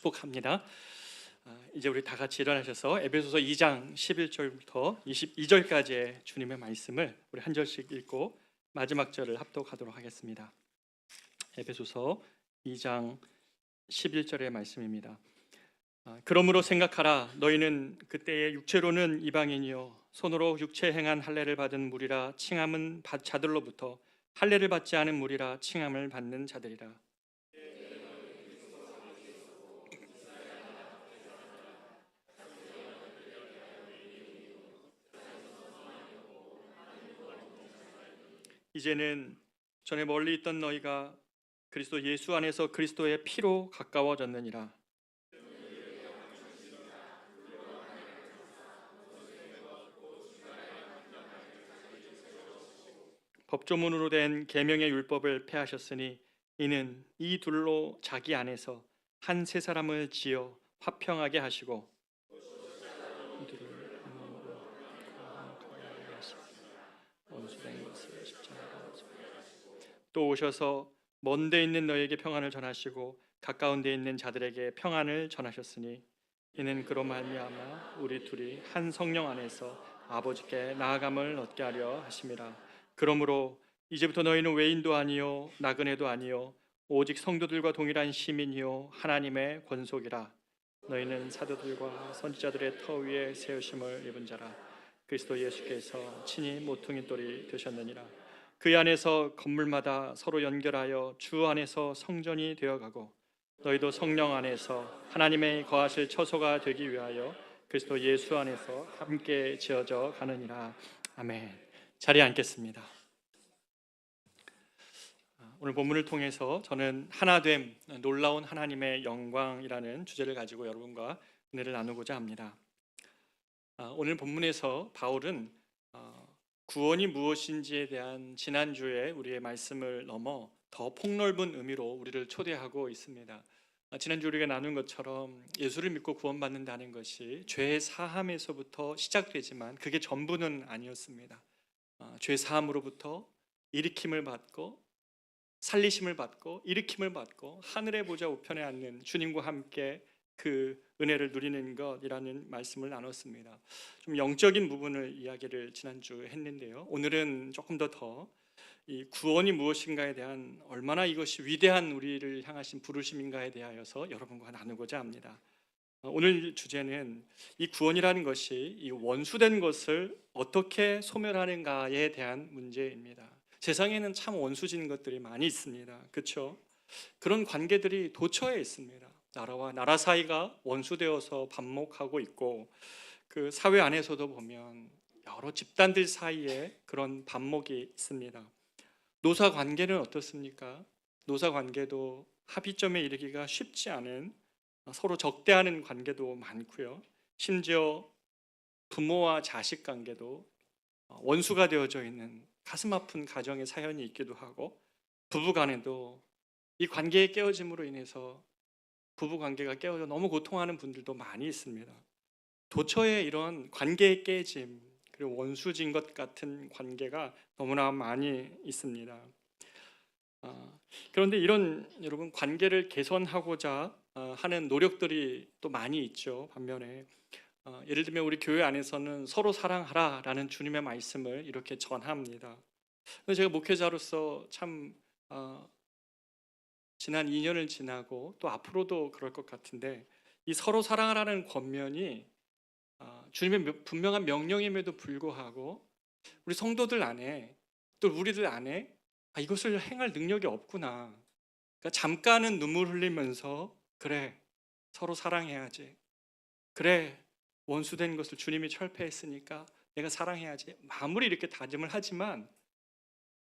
축복합니다. 이제 우리 다 같이 일어나셔서 에베소서 2장 11절부터 22절까지의 주님의 말씀을 우리 한 절씩 읽고 마지막 절을 합독하도록 하겠습니다. 에베소서 2장 11절의 말씀입니다. 그러므로 생각하라. 너희는 그때의 육체로는 이방인이요 손으로 육체 행한 할례를 받은 무리라 칭함은 자들로부터 할례를 받지 않은 무리라 칭함을 받는 자들이라. 이제는 전에 멀리 있던 너희가 그리스도 예수 안에서 그리스도의 피로 가까워졌느니라. 법조문으로 된 계명의 율법을 폐하셨으니 이는 이 둘로 자기 안에서 한 세 사람을 지어 화평하게 하시고 이들을 원수된 것을 십자가로 또 오셔서 먼 데 있는 너에게 평안을 전하시고 가까운 데 있는 자들에게 평안을 전하셨으니 이는 그로 말미암아 우리 둘이 한 성령 안에서 아버지께 나아감을 얻게 하려 하심이라. 그러므로 이제부터 너희는 외인도 아니요 나그네도 아니요 오직 성도들과 동일한 시민이요 하나님의 권속이라. 너희는 사도들과 선지자들의 터 위에 세우심을 입은 자라. 그리스도 예수께서 친히 모퉁이 돌이 되셨느니라. 그 안에서 건물마다 서로 연결하여 주 안에서 성전이 되어가고 너희도 성령 안에서 하나님의 거하실 처소가 되기 위하여 그리스도 예수 안에서 함께 지어져 가느니라. 아멘. 자리에 앉겠습니다. 오늘 본문을 통해서 저는 하나됨, 놀라운 하나님의 영광이라는 주제를 가지고 여러분과 은혜를 나누고자 합니다. 오늘 본문에서 바울은 구원이 무엇인지에 대한 지난주에 우리의 말씀을 넘어 더 폭넓은 의미로 우리를 초대하고 있습니다. 지난주 우리가 나눈 것처럼 예수를 믿고 구원받는다는 것이 죄 사함에서부터 시작되지만 그게 전부는 아니었습니다. 죄 사함으로부터 일으킴을 받고 살리심을 받고 일으킴을 받고 하늘의 보좌 우편에 앉는 주님과 함께 그 은혜를 누리는 것이라는 말씀을 나눴습니다. 좀 영적인 부분을 이야기를 지난주에 했는데요. 오늘은 조금 더 이 구원이 무엇인가에 대한 얼마나 이것이 위대한 우리를 향하신 부르심인가에 대하여서 여러분과 나누고자 합니다. 오늘 주제는 이 구원이라는 것이 이 원수된 것을 어떻게 소멸하는가에 대한 문제입니다. 세상에는 참 원수진 것들이 많이 있습니다. 그렇죠? 그런 관계들이 도처에 있습니다. 나라와 나라 사이가 원수되어서 반목하고 있고 그 사회 안에서도 보면 여러 집단들 사이에 그런 반목이 있습니다. 노사 관계는 어떻습니까? 노사 관계도 합의점에 이르기가 쉽지 않은 서로 적대하는 관계도 많고요. 심지어 부모와 자식 관계도 원수가 되어져 있는 가슴 아픈 가정의 사연이 있기도 하고 부부 간에도 이 관계의 깨어짐으로 인해서 부부 관계가 깨어져 너무 고통하는 분들도 많이 있습니다. 도처에 이런 관계의 깨짐 그리고 원수진 것 같은 관계가 너무나 많이 있습니다. 그런데 이런 여러분 관계를 개선하고자 하는 노력들이 또 많이 있죠. 반면에 예를 들면 우리 교회 안에서는 서로 사랑하라라는 주님의 말씀을 이렇게 전합니다. 제가 목회자로서 참 지난 2년을 지나고 또 앞으로도 그럴 것 같은데 이 서로 사랑하라는 권면이 주님의 분명한 명령임에도 불구하고 우리 성도들 안에 또 우리들 안에 이것을 행할 능력이 없구나. 그러니까 잠깐은 눈물 흘리면서 그래 서로 사랑해야지. 그래 원수된 것을 주님이 철폐했으니까 내가 사랑해야지. 아무리 이렇게 다짐을 하지만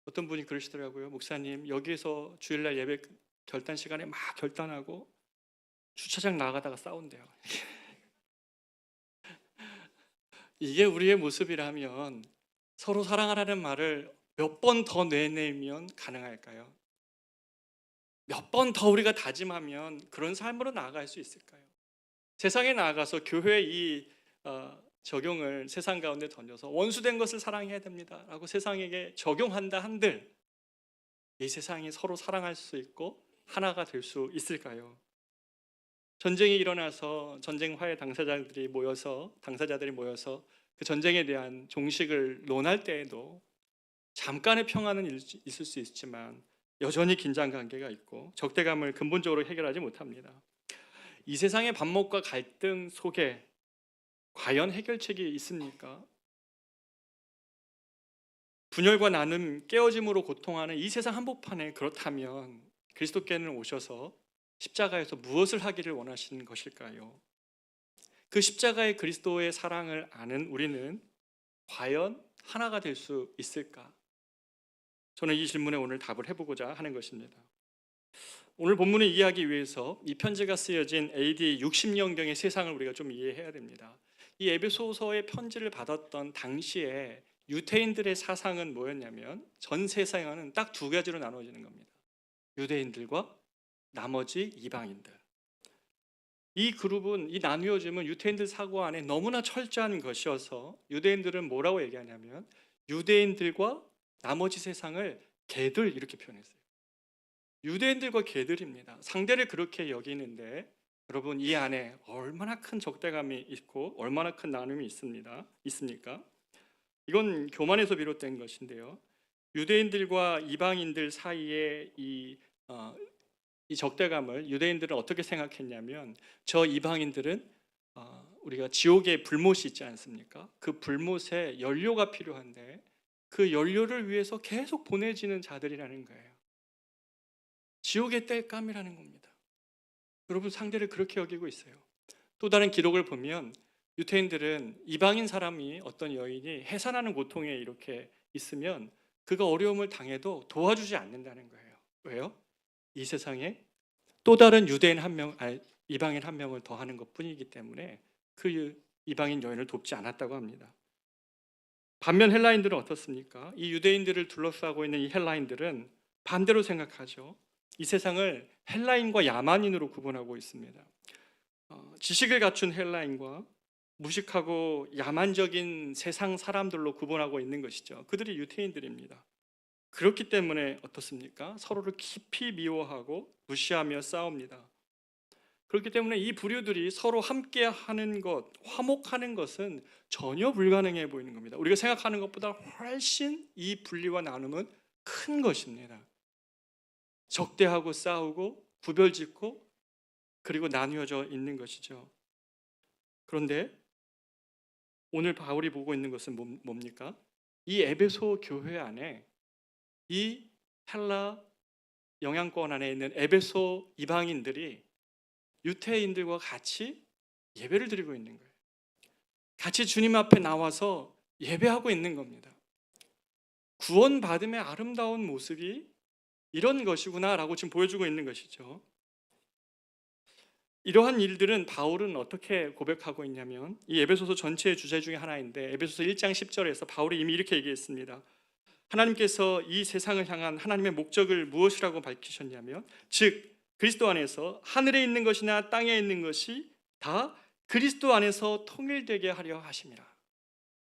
어떤 분이 그러시더라고요. 목사님 여기에서 주일날 예배 결단 시간에 막 결단하고 주차장 나가다가 싸운대요. 이게 우리의 모습이라면 서로 사랑하라는 말을 몇 번 더 내내면 가능할까요? 몇 번 더 우리가 다짐하면 그런 삶으로 나아갈 수 있을까요? 세상에 나아가서 교회의 이 적용을 세상 가운데 던져서 원수된 것을 사랑해야 됩니다 라고 세상에게 적용한다 한들 이 세상이 서로 사랑할 수 있고 하나가 될 수 있을까요? 전쟁이 일어나서 전쟁 화해 당사자들이 모여서 그 전쟁에 대한 종식을 논할 때에도 잠깐의 평화는 있을 수 있지만 여전히 긴장 관계가 있고 적대감을 근본적으로 해결하지 못합니다. 이 세상의 반목과 갈등 속에 과연 해결책이 있습니까? 분열과 나눔, 깨어짐으로 고통하는 이 세상 한복판에 그렇다면 그리스도께는 오셔서 십자가에서 무엇을 하기를 원하시는 것일까요? 그 십자가의 그리스도의 사랑을 아는 우리는 과연 하나가 될 수 있을까? 저는 이 질문에 오늘 답을 해보고자 하는 것입니다. 오늘 본문을 이해하기 위해서 이 편지가 쓰여진 AD 60년경의 세상을 우리가 좀 이해해야 됩니다. 이 에베소서의 편지를 받았던 당시에 유대인들의 사상은 뭐였냐면 전 세상은 딱 두 가지로 나눠지는 겁니다. 유대인들과 나머지 이방인들. 이 그룹은, 이 나뉘어짐은 유대인들 사고 안에 너무나 철저한 것이어서 유대인들은 뭐라고 얘기하냐면 유대인들과 나머지 세상을 개들 이렇게 표현했어요. 유대인들과 개들입니다. 상대를 그렇게 여기는데 여러분 이 안에 얼마나 큰 적대감이 있고 얼마나 큰 나눔이 있습니까? 이건 교만에서 비롯된 것인데요. 유대인들과 이방인들 사이에 이 적대감을 유대인들은 어떻게 생각했냐면 저 이방인들은 우리가 지옥의 불못이 있지 않습니까? 그 불못에 연료가 필요한데 그 연료를 위해서 계속 보내지는 자들이라는 거예요. 지옥의 땔감이라는 겁니다. 여러분 상대를 그렇게 여기고 있어요. 또 다른 기록을 보면 유대인들은 이방인 사람이 어떤 여인이 해산하는 고통에 이렇게 있으면 그가 어려움을 당해도 도와주지 않는다는 거예요. 왜요? 이 세상에 또 다른 이방인 한 명을 더하는 것뿐이기 때문에 그 이방인 여인을 돕지 않았다고 합니다. 반면 헬라인들은 어떻습니까? 이 유대인들을 둘러싸고 있는 이 헬라인들은 반대로 생각하죠. 이 세상을 헬라인과 야만인으로 구분하고 있습니다. 지식을 갖춘 헬라인과 무식하고 야만적인 세상 사람들로 구분하고 있는 것이죠. 그들이 유대인들입니다. 그렇기 때문에 어떻습니까? 서로를 깊이 미워하고 무시하며 싸웁니다. 그렇기 때문에 이 부류들이 서로 함께 하는 것, 화목하는 것은 전혀 불가능해 보이는 겁니다. 우리가 생각하는 것보다 훨씬 이 분리와 나눔은 큰 것입니다. 적대하고 싸우고 구별짓고 그리고 나뉘어져 있는 것이죠. 그런데 오늘 바울이 보고 있는 것은 뭡니까? 이 에베소 교회 안에 이 헬라 영향권 안에 있는 에베소 이방인들이 유대인들과 같이 예배를 드리고 있는 거예요. 같이 주님 앞에 나와서 예배하고 있는 겁니다. 구원받음의 아름다운 모습이 이런 것이구나라고 지금 보여주고 있는 것이죠. 이러한 일들은 바울은 어떻게 고백하고 있냐면 이 에베소서 전체의 주제 중에 하나인데 에베소서 1장 10절에서 바울이 이미 이렇게 얘기했습니다. 하나님께서 이 세상을 향한 하나님의 목적을 무엇이라고 밝히셨냐면 즉 그리스도 안에서 하늘에 있는 것이나 땅에 있는 것이 다 그리스도 안에서 통일되게 하려 하심이라.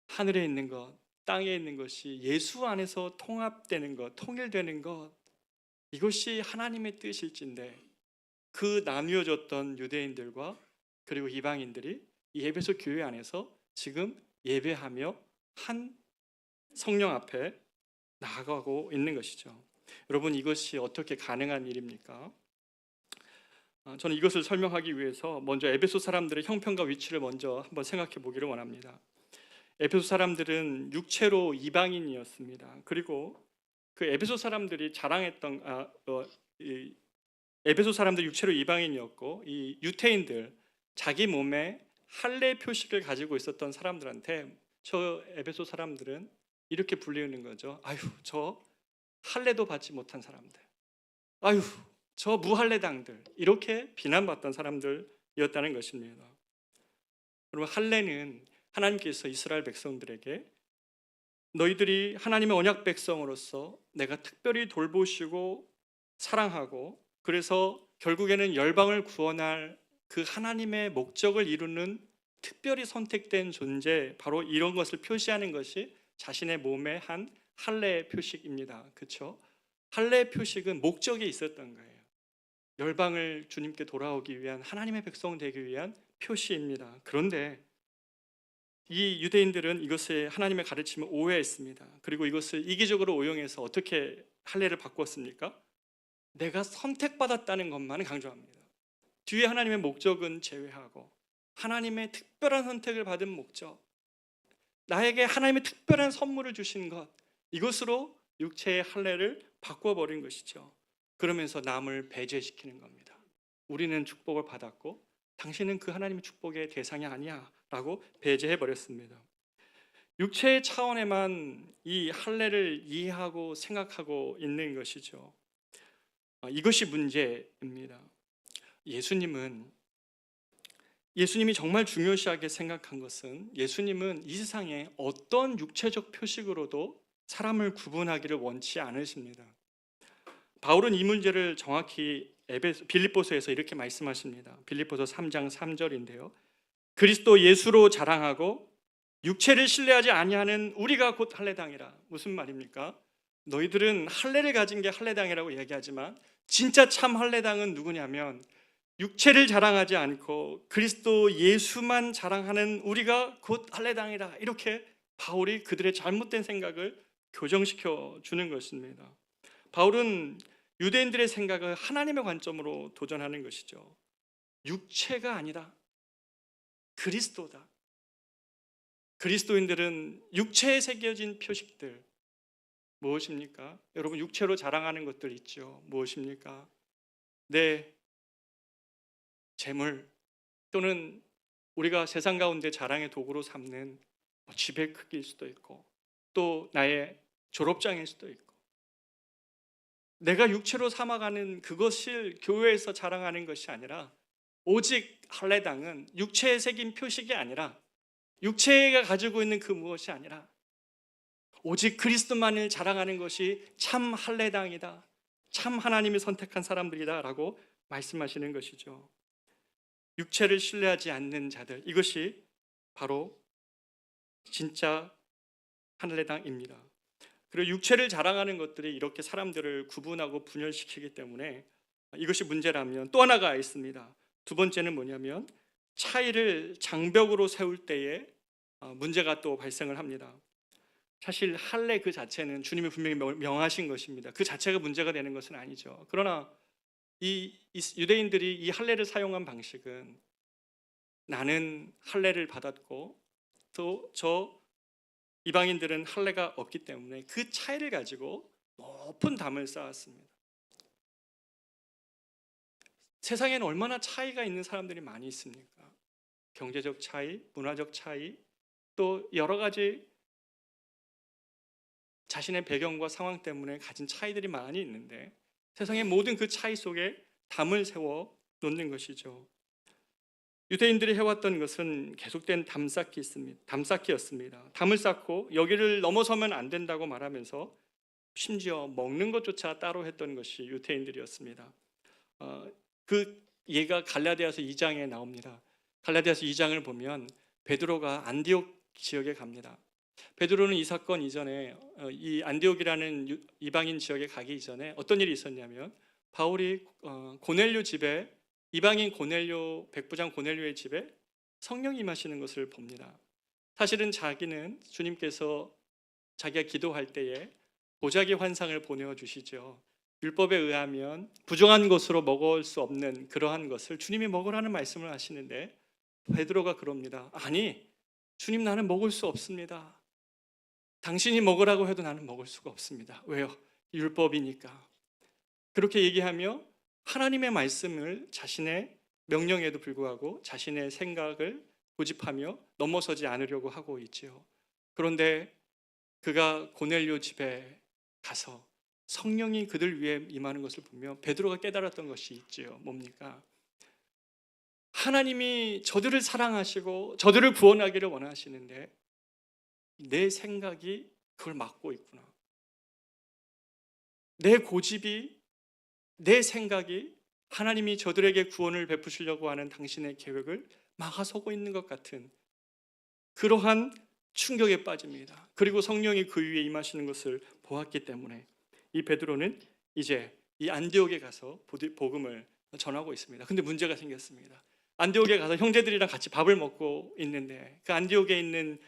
하늘에 있는 것, 땅에 있는 것이 예수 안에서 통합되는 것, 통일되는 것, 이것이 하나님의 뜻일진데 그 나뉘어졌던 유대인들과 그리고 이방인들이 이 에베소 교회 안에서 지금 예배하며 한 성령 앞에 나아가고 있는 것이죠. 여러분 이것이 어떻게 가능한 일입니까? 저는 이것을 설명하기 위해서 먼저 에베소 사람들의 형편과 위치를 먼저 한번 생각해 보기를 원합니다. 에베소 사람들은 육체로 이방인이었습니다. 그리고 그 에베소 사람들이 자랑했던 에베소 사람들 육체로 이방인이었고 이 유대인들 자기 몸에 할례 표식을 가지고 있었던 사람들한테 저 에베소 사람들은 이렇게 불리는 거죠. 아유, 저 할례도 받지 못한 사람들. 아유, 저 무할례당들. 이렇게 비난받던 사람들이었다는 것입니다. 여러분 할례는 하나님께서 이스라엘 백성들에게 너희들이 하나님의 언약 백성으로서 내가 특별히 돌보시고 사랑하고 그래서 결국에는 열방을 구원할 그 하나님의 목적을 이루는 특별히 선택된 존재, 바로 이런 것을 표시하는 것이 자신의 몸의 한 할례 표식입니다. 그렇죠? 할례 표식은 목적이 있었던 거예요. 열방을 주님께 돌아오기 위한, 하나님의 백성 되기 위한 표시입니다. 그런데 이 유대인들은 이것을 하나님의 가르침을 오해했습니다. 그리고 이것을 이기적으로 오용해서 어떻게 할례를 바꿨습니까? 내가 선택받았다는 것만 강조합니다. 뒤에 하나님의 목적은 제외하고 하나님의 특별한 선택을 받은 목적, 나에게 하나님의 특별한 선물을 주신 것, 이것으로 육체의 할례를 바꿔버린 것이죠. 그러면서 남을 배제시키는 겁니다. 우리는 축복을 받았고 당신은 그 하나님의 축복의 대상이 아니야 라고 배제해버렸습니다. 육체의 차원에만 이 할례를 이해하고 생각하고 있는 것이죠. 이것이 문제입니다. 예수님이 정말 중요시하게 생각한 것은, 예수님은 이 세상에 어떤 육체적 표식으로도 사람을 구분하기를 원치 않으십니다. 바울은 이 문제를 정확히 빌립보서에서 이렇게 말씀하십니다. 빌립보서 3장 3절인데요. 그리스도 예수로 자랑하고 육체를 신뢰하지 아니하는 우리가 곧 할례당이라. 무슨 말입니까? 너희들은 할례를 가진 게 할례당이라고 얘기하지만 진짜 참 할례당은 누구냐면 육체를 자랑하지 않고 그리스도 예수만 자랑하는 우리가 곧 할례당이라. 이렇게 바울이 그들의 잘못된 생각을 교정시켜 주는 것입니다. 바울은 유대인들의 생각을 하나님의 관점으로 도전하는 것이죠. 육체가 아니라 그리스도다. 그리스도인들은 육체에 새겨진 표식들 무엇입니까? 여러분, 육체로 자랑하는 것들 있죠. 무엇입니까? 내 재물, 또는 우리가 세상 가운데 자랑의 도구로 삼는 지배 크기일 수도 있고, 또 나의 졸업장일 수도 있고, 내가 육체로 삼아가는 그것을 교회에서 자랑하는 것이 아니라, 오직 할례당은 육체에 새긴 표식이 아니라, 육체가 가지고 있는 그 무엇이 아니라 오직 그리스도만을 자랑하는 것이 참 할례당이다, 참 하나님이 선택한 사람들이다 라고 말씀하시는 것이죠. 육체를 신뢰하지 않는 자들, 이것이 바로 진짜 할례당입니다. 그리고 육체를 자랑하는 것들이 이렇게 사람들을 구분하고 분열시키기 때문에 이것이 문제라면, 또 하나가 있습니다. 두 번째는 뭐냐면, 차이를 장벽으로 세울 때에 문제가 또 발생을 합니다. 사실 할례 그 자체는 주님이 분명히 명하신 것입니다. 그 자체가 문제가 되는 것은 아니죠. 그러나 이 유대인들이 이 할례를 사용한 방식은, 나는 할례를 받았고 또 저 이방인들은 할례가 없기 때문에 그 차이를 가지고 높은 담을 쌓았습니다. 세상에는 얼마나 차이가 있는 사람들이 많이 있습니까? 경제적 차이, 문화적 차이, 또 여러 가지 자신의 배경과 상황 때문에 가진 차이들이 많이 있는데, 세상의 모든 그 차이 속에 담을 세워 놓는 것이죠. 유대인들이 해왔던 것은 계속된 담쌓기였습니다. 담을 쌓고 여기를 넘어서면 안 된다고 말하면서 심지어 먹는 것조차 따로 했던 것이 유대인들이었습니다. 그 예가 갈라디아서 2장에 나옵니다. 갈라디아서 2장을 보면 베드로가 안디옥 지역에 갑니다. 베드로는 이 사건 이전에 이 안디옥이라는 이방인 지역에 가기 이전에 어떤 일이 있었냐면, 바울이 고넬료 집에, 이방인 고넬료, 백부장 고넬료의 집에 성령이 임하시는 것을 봅니다. 사실은 자기는 주님께서 자기가 기도할 때에 보자기 환상을 보내어 주시죠. 율법에 의하면 부정한 것으로 먹을 수 없는 그러한 것을 주님이 먹으라는 말씀을 하시는데, 베드로가 그럽니다. 아니, 주님, 나는 먹을 수 없습니다. 당신이 먹으라고 해도 나는 먹을 수가 없습니다. 왜요? 율법이니까. 그렇게 얘기하며 하나님의 말씀을 자신의 명령에도 불구하고 자신의 생각을 고집하며 넘어서지 않으려고 하고 있지요. 그런데 그가 고넬료 집에 가서 성령이 그들 위에 임하는 것을 보며 베드로가 깨달았던 것이 있지요. 뭡니까? 하나님이 저들을 사랑하시고 저들을 구원하기를 원하시는데 내 생각이 그걸 막고 있구나. 내 고집이, 내 생각이 하나님이 저들에게 구원을 베푸시려고 하는 당신의 계획을 막아서고 있는 것 같은 그러한 충격에 빠집니다. 그리고 성령이 그 위에 임하시는 것을 보았기 때문에 이 베드로는 이제 이 안디옥에 가서 복음을 전하고 있습니다. 근데 문제가 생겼습니다. 안디옥에 가서 형제들이랑 같이 밥을 먹고 있는데 그 안디옥에 있는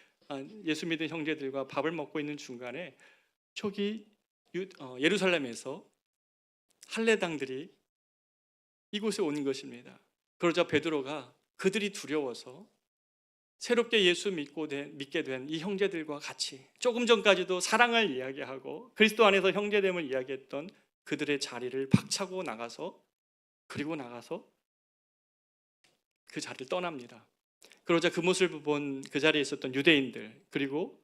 예수 믿은 형제들과 밥을 먹고 있는 중간에 저기 예루살렘에서 할례당들이 이곳에 온 것입니다. 그러자 베드로가 그들이 두려워서 새롭게 예수 믿게 된 이 형제들과 같이 조금 전까지도 사랑을 이야기하고 그리스도 안에서 형제됨을 이야기했던 그들의 자리를 박차고 나가서 그 자리를 떠납니다. 그러자 그 모습을 본 그 자리에 있었던 유대인들 그리고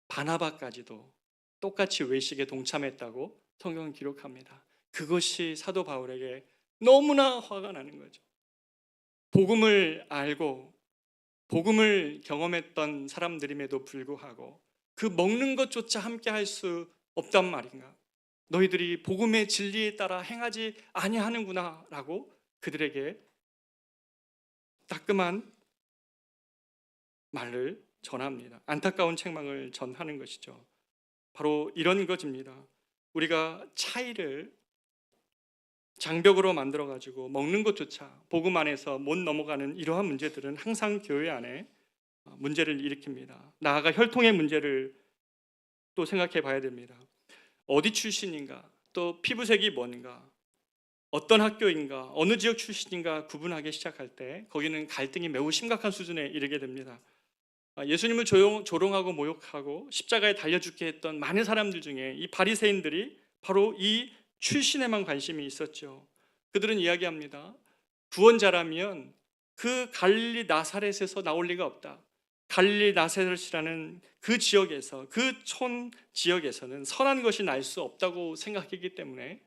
바나바까지도 똑같이 외식에 동참했다고 성경은 기록합니다. 그것이 사도 바울에게 너무나 화가 나는 거죠. 복음을 알고 복음을 경험했던 사람들임에도 불구하고 그 먹는 것조차 함께 할 수 없단 말인가? 너희들이 복음의 진리에 따라 행하지 아니하는구나 라고 그들에게 따끔한 말을 전합니다. 안타까운 책망을 전하는 것이죠. 바로 이런 것입니다. 우리가 차이를 장벽으로 만들어 가지고 먹는 것조차 복음 안에서 못 넘어가는 이러한 문제들은 항상 교회 안에 문제를 일으킵니다. 나아가 혈통의 문제를 또 생각해 봐야 됩니다. 어디 출신인가, 또 피부색이 뭔가, 어떤 학교인가, 어느 지역 출신인가 구분하기 시작할 때 거기는 갈등이 매우 심각한 수준에 이르게 됩니다. 예수님을 조롱하고 모욕하고 십자가에 달려 죽게 했던 많은 사람들 중에 이 바리새인들이 바로 이 출신에만 관심이 있었죠. 그들은 이야기합니다. 구원자라면 그 갈릴리 나사렛에서 나올 리가 없다. 갈릴리 나사렛이라는 그 지역에서 그 촌 지역에서는 선한 것이 날 수 없다고 생각했기 때문에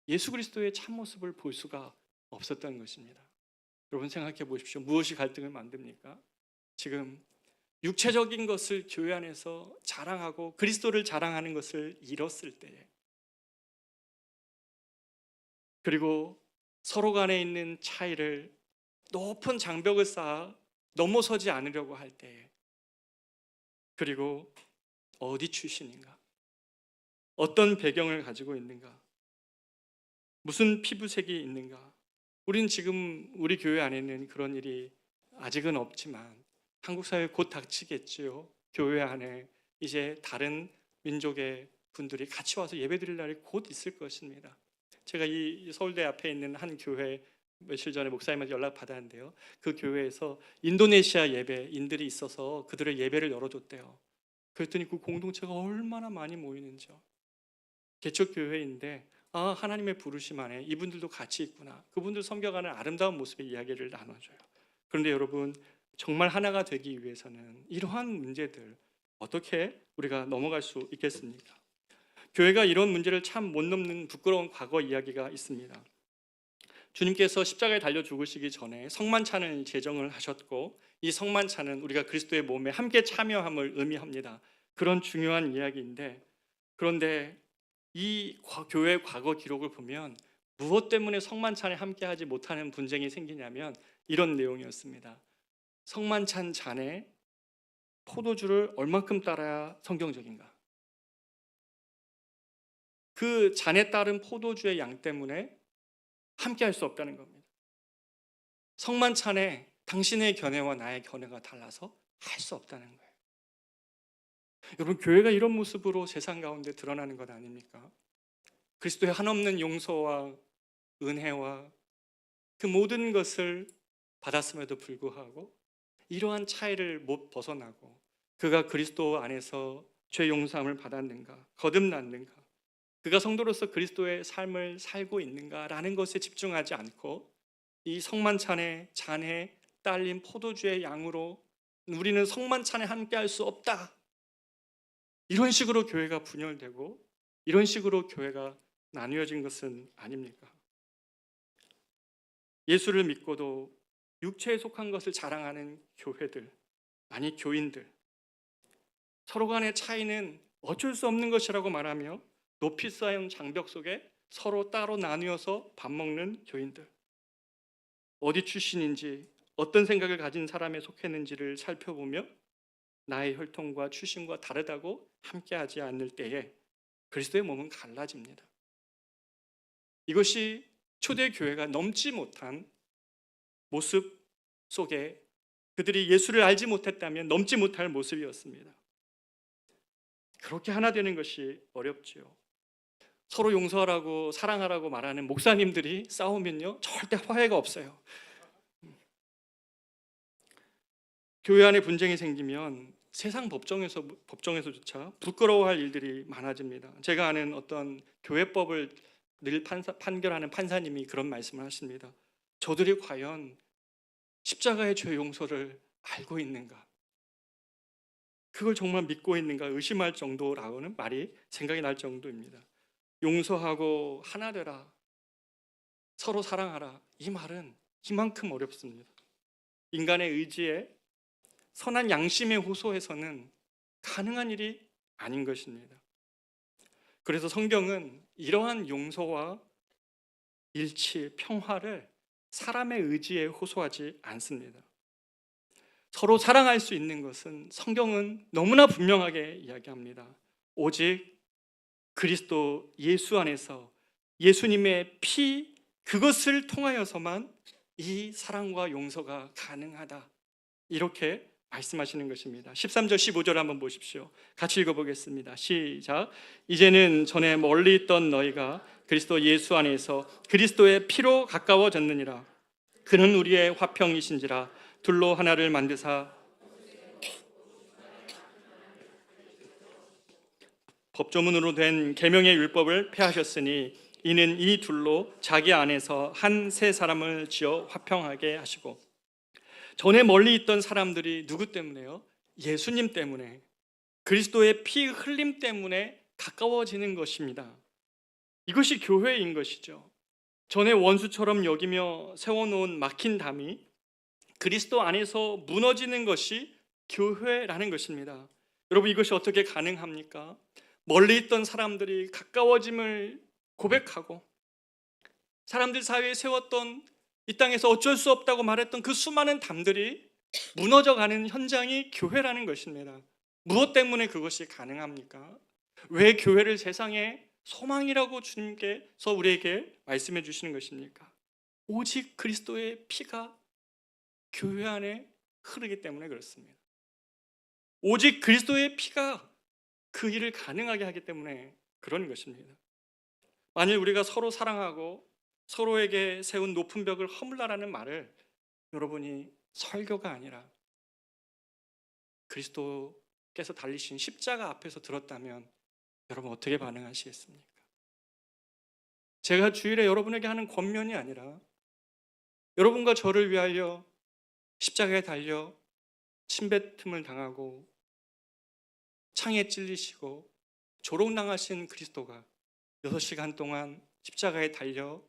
예수 그리스도의 참모습을 볼 수가 없었던 것입니다. 여러분 생각해 보십시오. 무엇이 갈등을 만듭니까? 지금 육체적인 것을 교회 안에서 자랑하고 그리스도를 자랑하는 것을 잃었을 때에, 그리고 서로 간에 있는 차이를 높은 장벽을 쌓아 넘어서지 않으려고 할 때에, 그리고 어디 출신인가, 어떤 배경을 가지고 있는가, 무슨 피부색이 있는가. 우린 지금 우리 교회 안에는 그런 일이 아직은 없지만 한국 사회에 곧 닥치겠지요. 교회 안에 이제 다른 민족의 분들이 같이 와서 예배드릴 날이 곧 있을 것입니다. 제가 이 서울대 앞에 있는 한 교회 며칠 전에 목사님한테 연락 받았는데요. 그 교회에서 인도네시아 예배인들이 있어서 그들의 예배를 열어줬대요. 그랬더니 그 공동체가 얼마나 많이 모이는지요. 개척 교회인데 하나님의 부르심 안에 이분들도 같이 있구나. 그분들 섬겨가는 아름다운 모습의 이야기를 나눠줘요. 그런데 여러분, 정말 하나가 되기 위해서는 이러한 문제들 어떻게 우리가 넘어갈 수 있겠습니까? 교회가 이런 문제를 참 못 넘는 부끄러운 과거 이야기가 있습니다. 주님께서 십자가에 달려 죽으시기 전에 성만찬을 제정을 하셨고, 이 성만찬은 우리가 그리스도의 몸에 함께 참여함을 의미합니다. 그런 중요한 이야기인데, 그런데 이 교회 과거 기록을 보면 무엇 때문에 성만찬에 함께하지 못하는 분쟁이 생기냐면 이런 내용이었습니다. 성만찬 잔에 포도주를 얼만큼 따라야 성경적인가? 그 잔에 따른 포도주의 양 때문에 함께할 수 없다는 겁니다. 성만찬에 당신의 견해와 나의 견해가 달라서 할 수 없다는 거예요. 여러분, 교회가 이런 모습으로 세상 가운데 드러나는 것 아닙니까? 그리스도의 한없는 용서와 은혜와 그 모든 것을 받았음에도 불구하고 이러한 차이를 못 벗어나고 그가 그리스도 안에서 죄 용서함을 받았는가, 거듭났는가, 그가 성도로서 그리스도의 삶을 살고 있는가라는 것에 집중하지 않고 이 성만찬의 잔에 딸린 포도주의 양으로 우리는 성만찬에 함께할 수 없다, 이런 식으로 교회가 분열되고 이런 식으로 교회가 나뉘어진 것은 아닙니까? 예수를 믿고도 육체에 속한 것을 자랑하는 교회들, 아니 교인들, 서로 간의 차이는 어쩔 수 없는 것이라고 말하며 높이 쌓인 장벽 속에 서로 따로 나뉘어서 밥 먹는 교인들, 어디 출신인지 어떤 생각을 가진 사람에 속했는지를 살펴보며 나의 혈통과 출신과 다르다고 함께하지 않을 때에 그리스도의 몸은 갈라집니다. 이것이 초대교회가 넘지 못한 모습 속에 그들이 예수를 알지 못했다면 넘지 못할 모습이었습니다. 그렇게 하나 되는 것이 어렵지요. 서로 용서하라고 사랑하라고 말하는 목사님들이 싸우면요 절대 화해가 없어요. 교회 안에 분쟁이 생기면 세상 법정에서조차 부끄러워할 일들이 많아집니다. 제가 아는 어떤 교회법을 늘 판결하는 판사님이 그런 말씀을 하십니다. 저들이 과연 십자가의 죄 용서를 알고 있는가? 그걸 정말 믿고 있는가 의심할 정도라고는 말이 생각이 날 정도입니다. 용서하고 하나 되라, 서로 사랑하라, 이 말은 이만큼 어렵습니다. 인간의 의지에 선한 양심에 호소해서는 가능한 일이 아닌 것입니다. 그래서 성경은 이러한 용서와 일치, 평화를 사람의 의지에 호소하지 않습니다. 서로 사랑할 수 있는 것은 성경은 너무나 분명하게 이야기합니다. 오직 그리스도 예수 안에서 예수님의 피, 그것을 통하여서만 이 사랑과 용서가 가능하다, 이렇게 말씀하시는 것입니다. 13절 15절 한번 보십시오. 같이 읽어보겠습니다. 시작. 이제는 전에 멀리 있던 너희가 그리스도 예수 안에서 그리스도의 피로 가까워졌느니라. 그는 우리의 화평이신지라. 둘로 하나를 만드사 법조문으로 된 계명의 율법을 폐하셨으니 이는 이 둘로 자기 안에서 한 새 사람을 지어 화평하게 하시고. 전에 멀리 있던 사람들이 누구 때문에요? 예수님 때문에, 그리스도의 피 흘림 때문에 가까워지는 것입니다. 이것이 교회인 것이죠. 전에 원수처럼 여기며 세워놓은 막힌 담이 그리스도 안에서 무너지는 것이 교회라는 것입니다. 여러분, 이것이 어떻게 가능합니까? 멀리 있던 사람들이 가까워짐을 고백하고 사람들 사이에 세웠던, 이 땅에서 어쩔 수 없다고 말했던 그 수많은 담들이 무너져가는 현장이 교회라는 것입니다. 무엇 때문에 그것이 가능합니까? 왜 교회를 세상의 소망이라고 주님께서 우리에게 말씀해 주시는 것입니까? 오직 그리스도의 피가 교회 안에 흐르기 때문에 그렇습니다. 오직 그리스도의 피가 그 일을 가능하게 하기 때문에 그런 것입니다. 만일 우리가 서로 사랑하고 서로에게 세운 높은 벽을 허물라라는 말을 여러분이 설교가 아니라 그리스도께서 달리신 십자가 앞에서 들었다면 여러분 어떻게 반응하시겠습니까? 제가 주일에 여러분에게 하는 권면이 아니라 여러분과 저를 위하여 십자가에 달려 침뱉음을 당하고 창에 찔리시고 조롱당하신 그리스도가 6시간 동안 십자가에 달려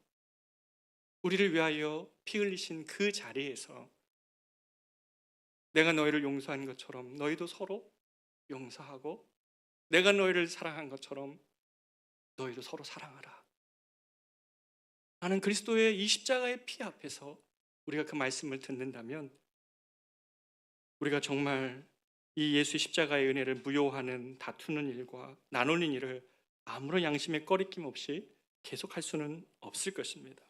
우리를 위하여 피 흘리신 그 자리에서 내가 너희를 용서한 것처럼 너희도 서로 용서하고, 내가 너희를 사랑한 것처럼 너희도 서로 사랑하라. 나는 그리스도의 이 십자가의 피 앞에서 우리가 그 말씀을 듣는다면 우리가 정말 이 예수 십자가의 은혜를 무효하는 다투는 일과 나누는 일을 아무런 양심의 꺼리낌 없이 계속할 수는 없을 것입니다.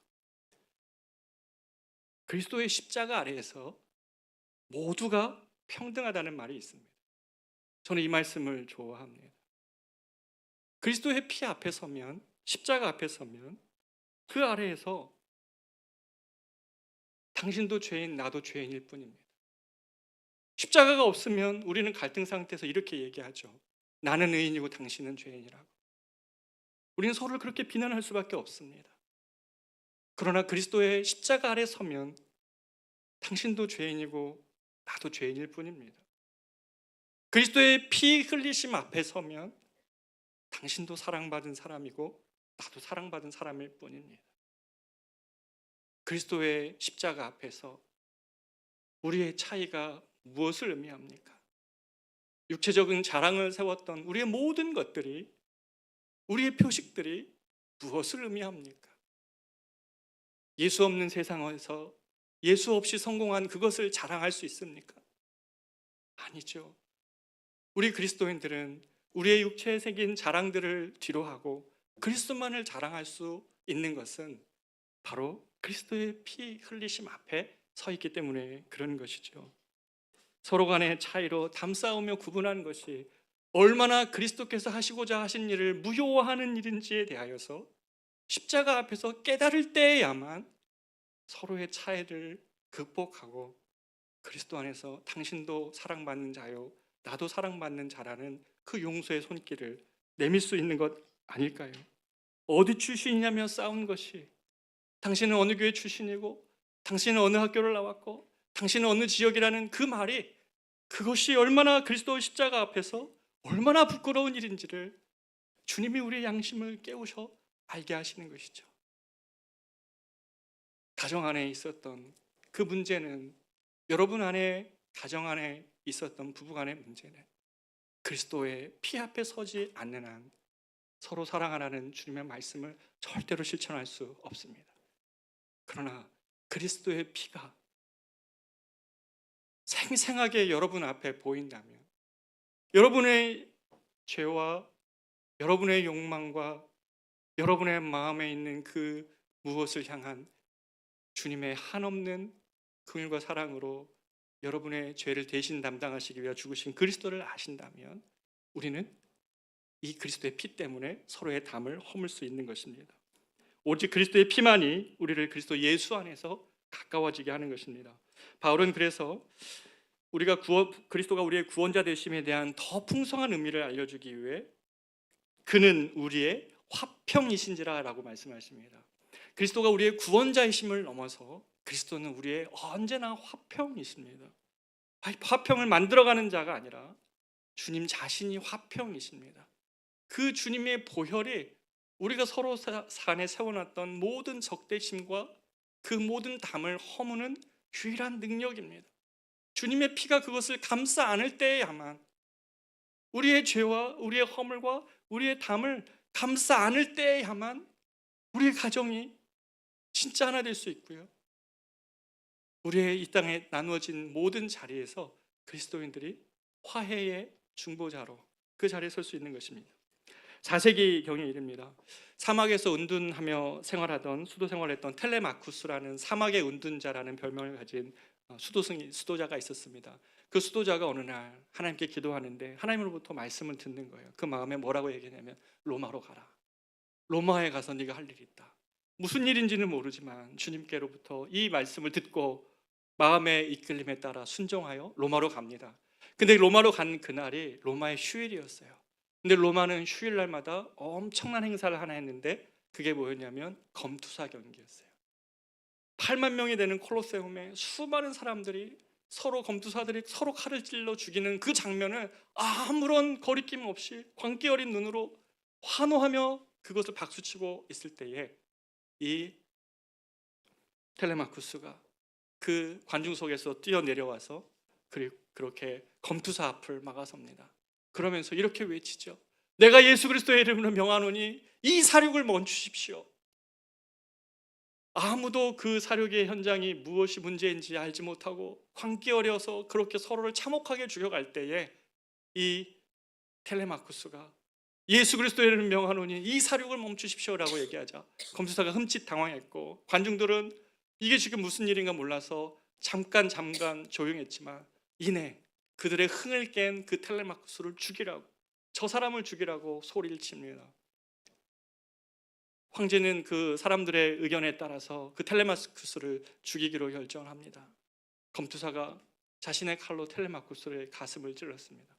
그리스도의 십자가 아래에서 모두가 평등하다는 말이 있습니다. 저는 이 말씀을 좋아합니다. 그리스도의 피 앞에 서면, 십자가 앞에 서면 그 아래에서 당신도 죄인, 나도 죄인일 뿐입니다. 십자가가 없으면 우리는 갈등 상태에서 이렇게 얘기하죠. 나는 의인이고 당신은 죄인이라고. 우리는 서로를 그렇게 비난할 수밖에 없습니다. 그러나 그리스도의 십자가 아래 서면 당신도 죄인이고 나도 죄인일 뿐입니다. 그리스도의 피 흘리심 앞에 서면 당신도 사랑받은 사람이고 나도 사랑받은 사람일 뿐입니다. 그리스도의 십자가 앞에서 우리의 차이가 무엇을 의미합니까? 육체적인 자랑을 세웠던 우리의 모든 것들이, 우리의 표식들이 무엇을 의미합니까? 예수 없는 세상에서 예수 없이 성공한 그것을 자랑할 수 있습니까? 아니죠. 우리 그리스도인들은 우리의 육체에 새긴 자랑들을 뒤로하고 그리스도만을 자랑할 수 있는 것은 바로 그리스도의 피 흘리심 앞에 서 있기 때문에 그런 것이죠. 서로 간의 차이로 담싸우며 구분하는 것이 얼마나 그리스도께서 하시고자 하신 일을 무효화하는 일인지에 대하여서 십자가 앞에서 깨달을 때야만 서로의 차이를 극복하고 그리스도 안에서 당신도 사랑받는 자요 나도 사랑받는 자라는 그 용서의 손길을 내밀 수 있는 것 아닐까요? 어디 출신이냐며 싸운 것이 당신은 어느 교회 출신이고 당신은 어느 학교를 나왔고 당신은 어느 지역이라는 그 말이 그것이 얼마나 그리스도 십자가 앞에서 얼마나 부끄러운 일인지를 주님이 우리의 양심을 깨우셔 알게 하시는 것이죠. 가정 안에 있었던 그 문제는 여러분 안에 가정 안에 있었던 부부 간의 문제는 그리스도의 피 앞에 서지 않는 한 서로 사랑하라는 주님의 말씀을 절대로 실천할 수 없습니다. 그러나 그리스도의 피가 생생하게 여러분 앞에 보인다면 여러분의 죄와 여러분의 욕망과 여러분의 마음에 있는 그 무엇을 향한 주님의 한없는 긍휼과 사랑으로 여러분의 죄를 대신 담당하시기 위해 죽으신 그리스도를 아신다면 우리는 이 그리스도의 피 때문에 서로의 담을 허물 수 있는 것입니다. 오직 그리스도의 피만이 우리를 그리스도 예수 안에서 가까워지게 하는 것입니다. 바울은 그래서 그리스도가 우리의 구원자 되심에 대한 더 풍성한 의미를 알려주기 위해 그는 우리의 화평이신지라 라고 말씀하십니다. 그리스도가 우리의 구원자이심을 넘어서 그리스도는 우리의 언제나 화평이십니다. 화평을 만들어가는 자가 아니라 주님 자신이 화평이십니다. 그 주님의 보혈이 우리가 서로 산에 세워놨던 모든 적대심과 그 모든 담을 허무는 유일한 능력입니다. 주님의 피가 그것을 감싸 안을 때야만 우리의 죄와 우리의 허물과 우리의 담을 감싸 안을 때야만 우리의 가정이 진짜 하나 될 수 있고요. 우리의 이 땅에 나누어진 모든 자리에서 그리스도인들이 화해의 중보자로 그 자리에 설 수 있는 것입니다. 4세기 경의 일입니다. 사막에서 은둔하며 생활하던 수도 생활했던 텔레마쿠스라는 사막의 은둔자라는 별명을 가진 수도자가 있었습니다. 그 수도자가 어느 날 하나님께 기도하는데 하나님으로부터 말씀을 듣는 거예요. 그 마음에 뭐라고 얘기하냐면 로마로 가라. 로마에 가서 네가 할 일이 있다. 무슨 일인지는 모르지만 주님께로부터 이 말씀을 듣고 마음의 이끌림에 따라 순종하여 로마로 갑니다. 근데 로마로 간 그날이 로마의 휴일이었어요. 근데 로마는 휴일날마다 엄청난 행사를 하나 했는데 그게 뭐였냐면 검투사 경기였어요. 8만 명이 되는 콜로세움에 수많은 사람들이 검투사들이 서로 칼을 찔러 죽이는 그 장면을 아무런 거리낌 없이 광기 어린 눈으로 환호하며 그것을 박수치고 있을 때에 이 텔레마쿠스가 그 관중석에서 뛰어내려와서 그렇게 검투사 앞을 막아섭니다. 그러면서 이렇게 외치죠. 내가 예수 그리스도의 이름으로 명하노니 이 사륙을 멈추십시오. 아무도 그 사륙의 현장이 무엇이 문제인지 알지 못하고 광기 어려서 그렇게 서로를 참혹하게 죽여갈 때에 이 텔레마쿠스가 예수 그리스도의 이름으로 명하노니 이 사륙을 멈추십시오라고 얘기하자 검투사가 흠칫 당황했고 관중들은 이게 지금 무슨 일인가 몰라서 잠깐 조용했지만 이내 그들의 흥을 깬 그 텔레마쿠스를 죽이라고 저 사람을 죽이라고 소리를 칩니다. 황제는 그 사람들의 의견에 따라서 그 텔레마쿠스를 죽이기로 결정합니다. 검투사가 자신의 칼로 텔레마쿠스의 가슴을 찔렀습니다.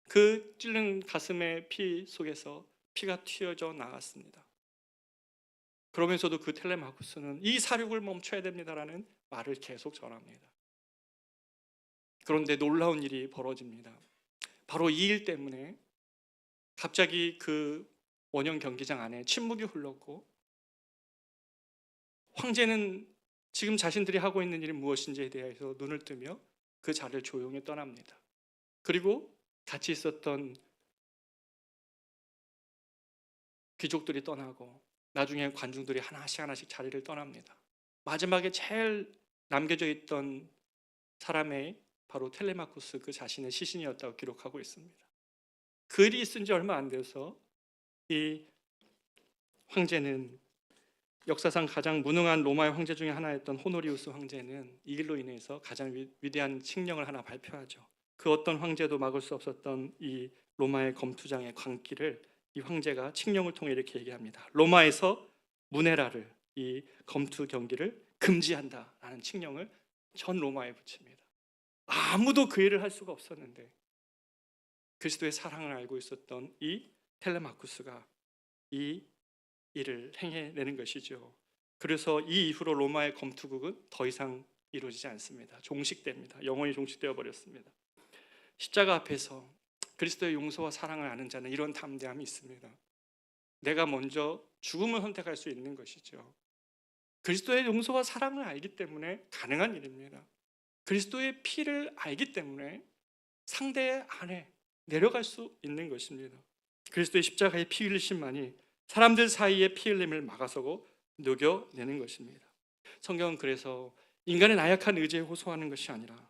그 찔른 가슴의 피 속에서 피가 튀어져 나갔습니다. 그러면서도 그 텔레마쿠스는 이 사륙을 멈춰야 됩니다라는 말을 계속 전합니다. 그런데 놀라운 일이 벌어집니다. 바로 이 일 때문에 갑자기 그 원형 경기장 안에 침묵이 흘렀고 황제는 지금 자신들이 하고 있는 일이 무엇인지에 대해서 눈을 뜨며 그 자리를 조용히 떠납니다. 그리고 같이 있었던 귀족들이 떠나고 나중에 관중들이 하나씩 자리를 떠납니다. 마지막에 제일 남겨져 있던 사람의 바로 텔레마쿠스 그 자신의 시신이었다고 기록하고 있습니다. 그 일이 있은 지 얼마 안 돼서 이 황제는 역사상 가장 무능한 로마의 황제 중에 하나였던 호노리우스 황제는 이 일로 인해서 가장 위대한 칙령을 하나 발표하죠. 그 어떤 황제도 막을 수 없었던 이 로마의 검투장의 광기를 이 황제가 칙령을 통해 이렇게 얘기합니다. 로마에서 문해라를, 이 검투 경기를 금지한다라는 칙령을 전 로마에 붙입니다. 아무도 그 일을 할 수가 없었는데 그리스도의 사랑을 알고 있었던 이 텔레마쿠스가 이 일을 행해내는 것이죠. 그래서 이 이후로 로마의 검투국은 더 이상 이루어지지 않습니다. 종식됩니다. 영원히 종식되어 버렸습니다. 십자가 앞에서 그리스도의 용서와 사랑을 아는 자는 이런 담대함이 있습니다. 내가 먼저 죽음을 선택할 수 있는 것이죠. 그리스도의 용서와 사랑을 알기 때문에 가능한 일입니다. 그리스도의 피를 알기 때문에 상대의 안에 내려갈 수 있는 것입니다. 그리스도의 십자가의 피 흘리심만이 사람들 사이에 피 흘림을 막아서고 녹여내는 것입니다. 성경은 그래서 인간의 나약한 의지에 호소하는 것이 아니라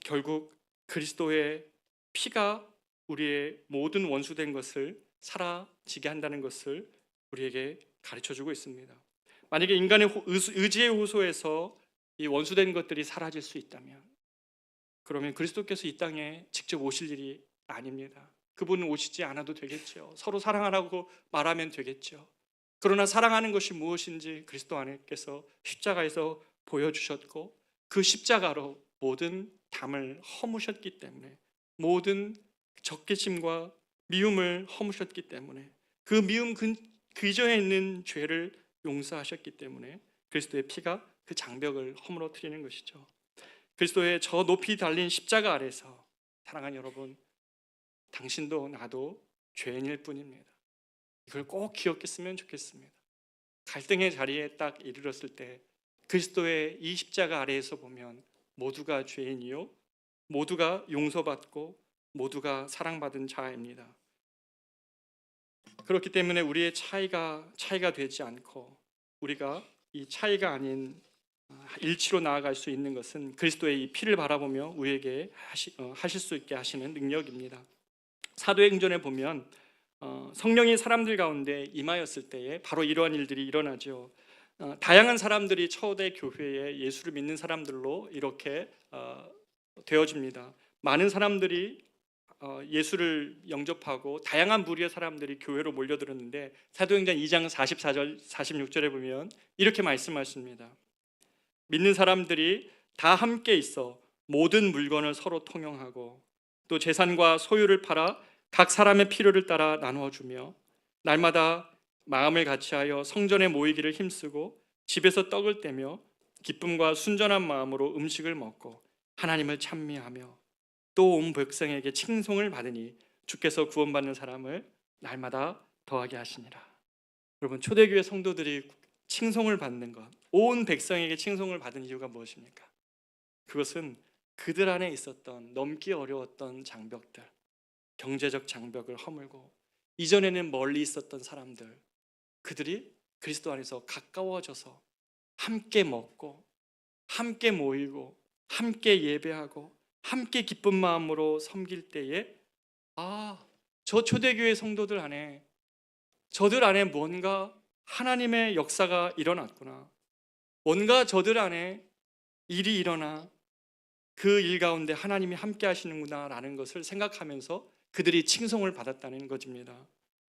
결국 그리스도의 피가 우리의 모든 원수된 것을 사라지게 한다는 것을 우리에게 가르쳐주고 있습니다. 만약에 인간의 의지에 호소해서 이 원수된 것들이 사라질 수 있다면 그러면 그리스도께서 이 땅에 직접 오실 일이 아닙니다. 그분은 오시지 않아도 되겠죠. 서로 사랑하라고 말하면 되겠죠. 그러나 사랑하는 것이 무엇인지 그리스도 안에서 십자가에서 보여주셨고 그 십자가로 모든 담을 허무셨기 때문에 모든 적개심과 미움을 허무셨기 때문에 그 미움 그 이전에 있는 죄를 용서하셨기 때문에 그리스도의 피가 그 장벽을 허물어뜨리는 것이죠. 그리스도의 저 높이 달린 십자가 아래서 사랑하는 여러분, 당신도 나도 죄인일 뿐입니다. 이걸 꼭 기억했으면 좋겠습니다. 갈등의 자리에 딱 이르렀을 때 그리스도의 이 십자가 아래에서 보면 모두가 죄인이요 모두가 용서받고 모두가 사랑받은 자입니다. 그렇기 때문에 우리의 차이가 되지 않고 우리가 이 차이가 아닌 일치로 나아갈 수 있는 것은 그리스도의 이 피를 바라보며 우리에게 하실 수 있게 하시는 능력입니다. 사도행전에 보면 성령이 사람들 가운데 임하였을 때에 바로 이러한 일들이 일어나죠. 다양한 사람들이 초대 교회에 예수를 믿는 사람들로 이렇게 되어집니다. 많은 사람들이 예수를 영접하고 다양한 무리의 사람들이 교회로 몰려들었는데 사도행전 2장 44절 46절에 보면 이렇게 말씀하십니다. 믿는 사람들이 다 함께 있어 모든 물건을 서로 통용하고 또 재산과 소유를 팔아 각 사람의 필요를 따라 나누어 주며 날마다 마음을 같이하여 성전에 모이기를 힘쓰고 집에서 떡을 떼며 기쁨과 순전한 마음으로 음식을 먹고 하나님을 찬미하며 또 온 백성에게 칭송을 받으니 주께서 구원받는 사람을 날마다 더하게 하시니라. 여러분, 초대교회 성도들이 칭송을 받는 것, 온 백성에게 칭송을 받은 이유가 무엇입니까? 그것은 그들 안에 있었던 넘기 어려웠던 장벽들, 경제적 장벽을 허물고 이전에는 멀리 있었던 사람들, 그들이 그리스도 안에서 가까워져서 함께 먹고 함께 모이고 함께 예배하고 함께 기쁜 마음으로 섬길 때에 저 초대교회 성도들 안에 저들 안에 뭔가 하나님의 역사가 일어났구나, 뭔가 저들 안에 일이 일어나 그 일 가운데 하나님이 함께 하시는구나 라는 것을 생각하면서 그들이 칭송을 받았다는 것입니다.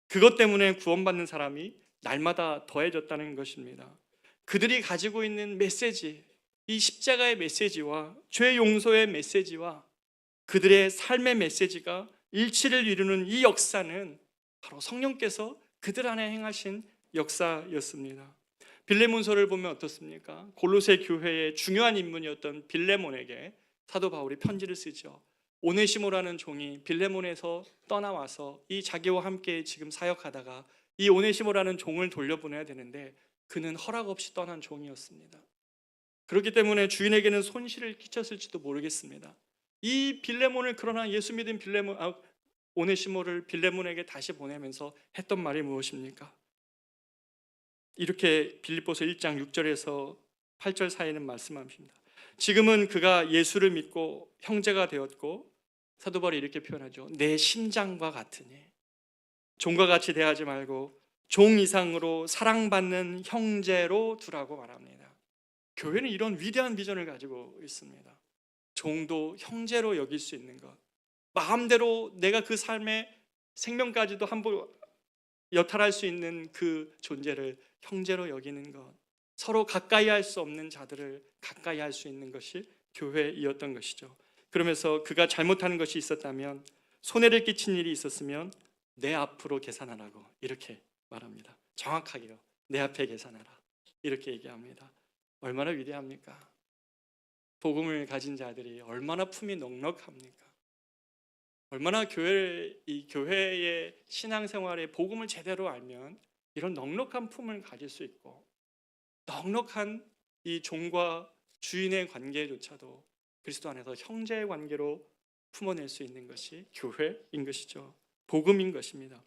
그것 때문에 구원받는 사람이 날마다 더해졌다는 것입니다. 그들이 가지고 있는 메시지, 이 십자가의 메시지와 죄 용서의 메시지와 그들의 삶의 메시지가 일치를 이루는 이 역사는 바로 성령께서 그들 안에 행하신 역사였습니다. 빌레몬서를 보면 어떻습니까? 골로새 교회의 중요한 인물이었던 빌레몬에게 사도 바울이 편지를 쓰죠. 오네시모라는 종이 빌레몬에서 떠나와서 이 자기와 함께 지금 사역하다가 이 오네시모라는 종을 돌려보내야 되는데 그는 허락 없이 떠난 종이었습니다. 그렇기 때문에 주인에게는 손실을 끼쳤을지도 모르겠습니다. 이 빌레몬을, 그러나 예수 믿은 오네시모를 빌레몬에게 다시 보내면서 했던 말이 무엇입니까? 이렇게 빌립보서 1장 6절에서 8절 사이에는 말씀하십니다. 지금은 그가 예수를 믿고 형제가 되었고, 사도 바울이 이렇게 표현하죠. 내 심장과 같으니 종과 같이 대하지 말고 종 이상으로 사랑받는 형제로 두라고 말합니다. 교회는 이런 위대한 비전을 가지고 있습니다. 종도 형제로 여길 수 있는 것, 마음대로 내가 그 삶의 생명까지도 한번 여탈할 수 있는 그 존재를 형제로 여기는 것, 서로 가까이 할 수 없는 자들을 가까이 할 수 있는 것이 교회이었던 것이죠. 그러면서 그가 잘못하는 것이 있었다면, 손해를 끼친 일이 있었으면 내 앞으로 계산하라고 이렇게 말합니다. 정확하게요. 내 앞에 계산하라 이렇게 얘기합니다. 얼마나 위대합니까? 복음을 가진 자들이 얼마나 품이 넉넉합니까? 얼마나 이 교회의 신앙생활의 복음을 제대로 알면 이런 넉넉한 품을 가질 수 있고, 넉넉한 이 종과 주인의 관계조차도 그리스도 안에서 형제의 관계로 품어낼 수 있는 것이 교회인 것이죠. 복음인 것입니다.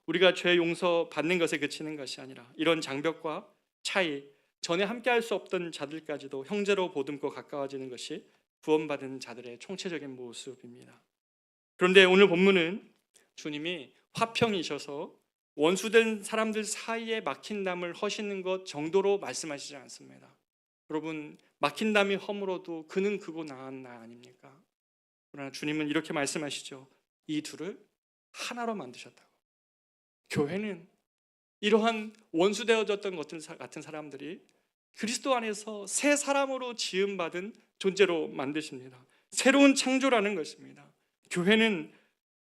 우리가 죄 용서 받는 것에 그치는 것이 아니라 이런 장벽과 차이, 전에 함께 할 수 없던 자들까지도 형제로 보듬고 가까워지는 것이 구원받은 자들의 총체적인 모습입니다. 그런데 오늘 본문은 주님이 화평이셔서 원수된 사람들 사이에 막힌 담을 허시는 것 정도로 말씀하시지 않습니다. 여러분, 막힌 담이 허물어도 그는 크고 나은 나 아닙니까? 그러나 주님은 이렇게 말씀하시죠. 이 둘을 하나로 만드셨다고. 교회는 이러한 원수되어졌던 것 같은 사람들이 그리스도 안에서 새 사람으로 지음받은 존재로 만드십니다. 새로운 창조라는 것입니다. 교회는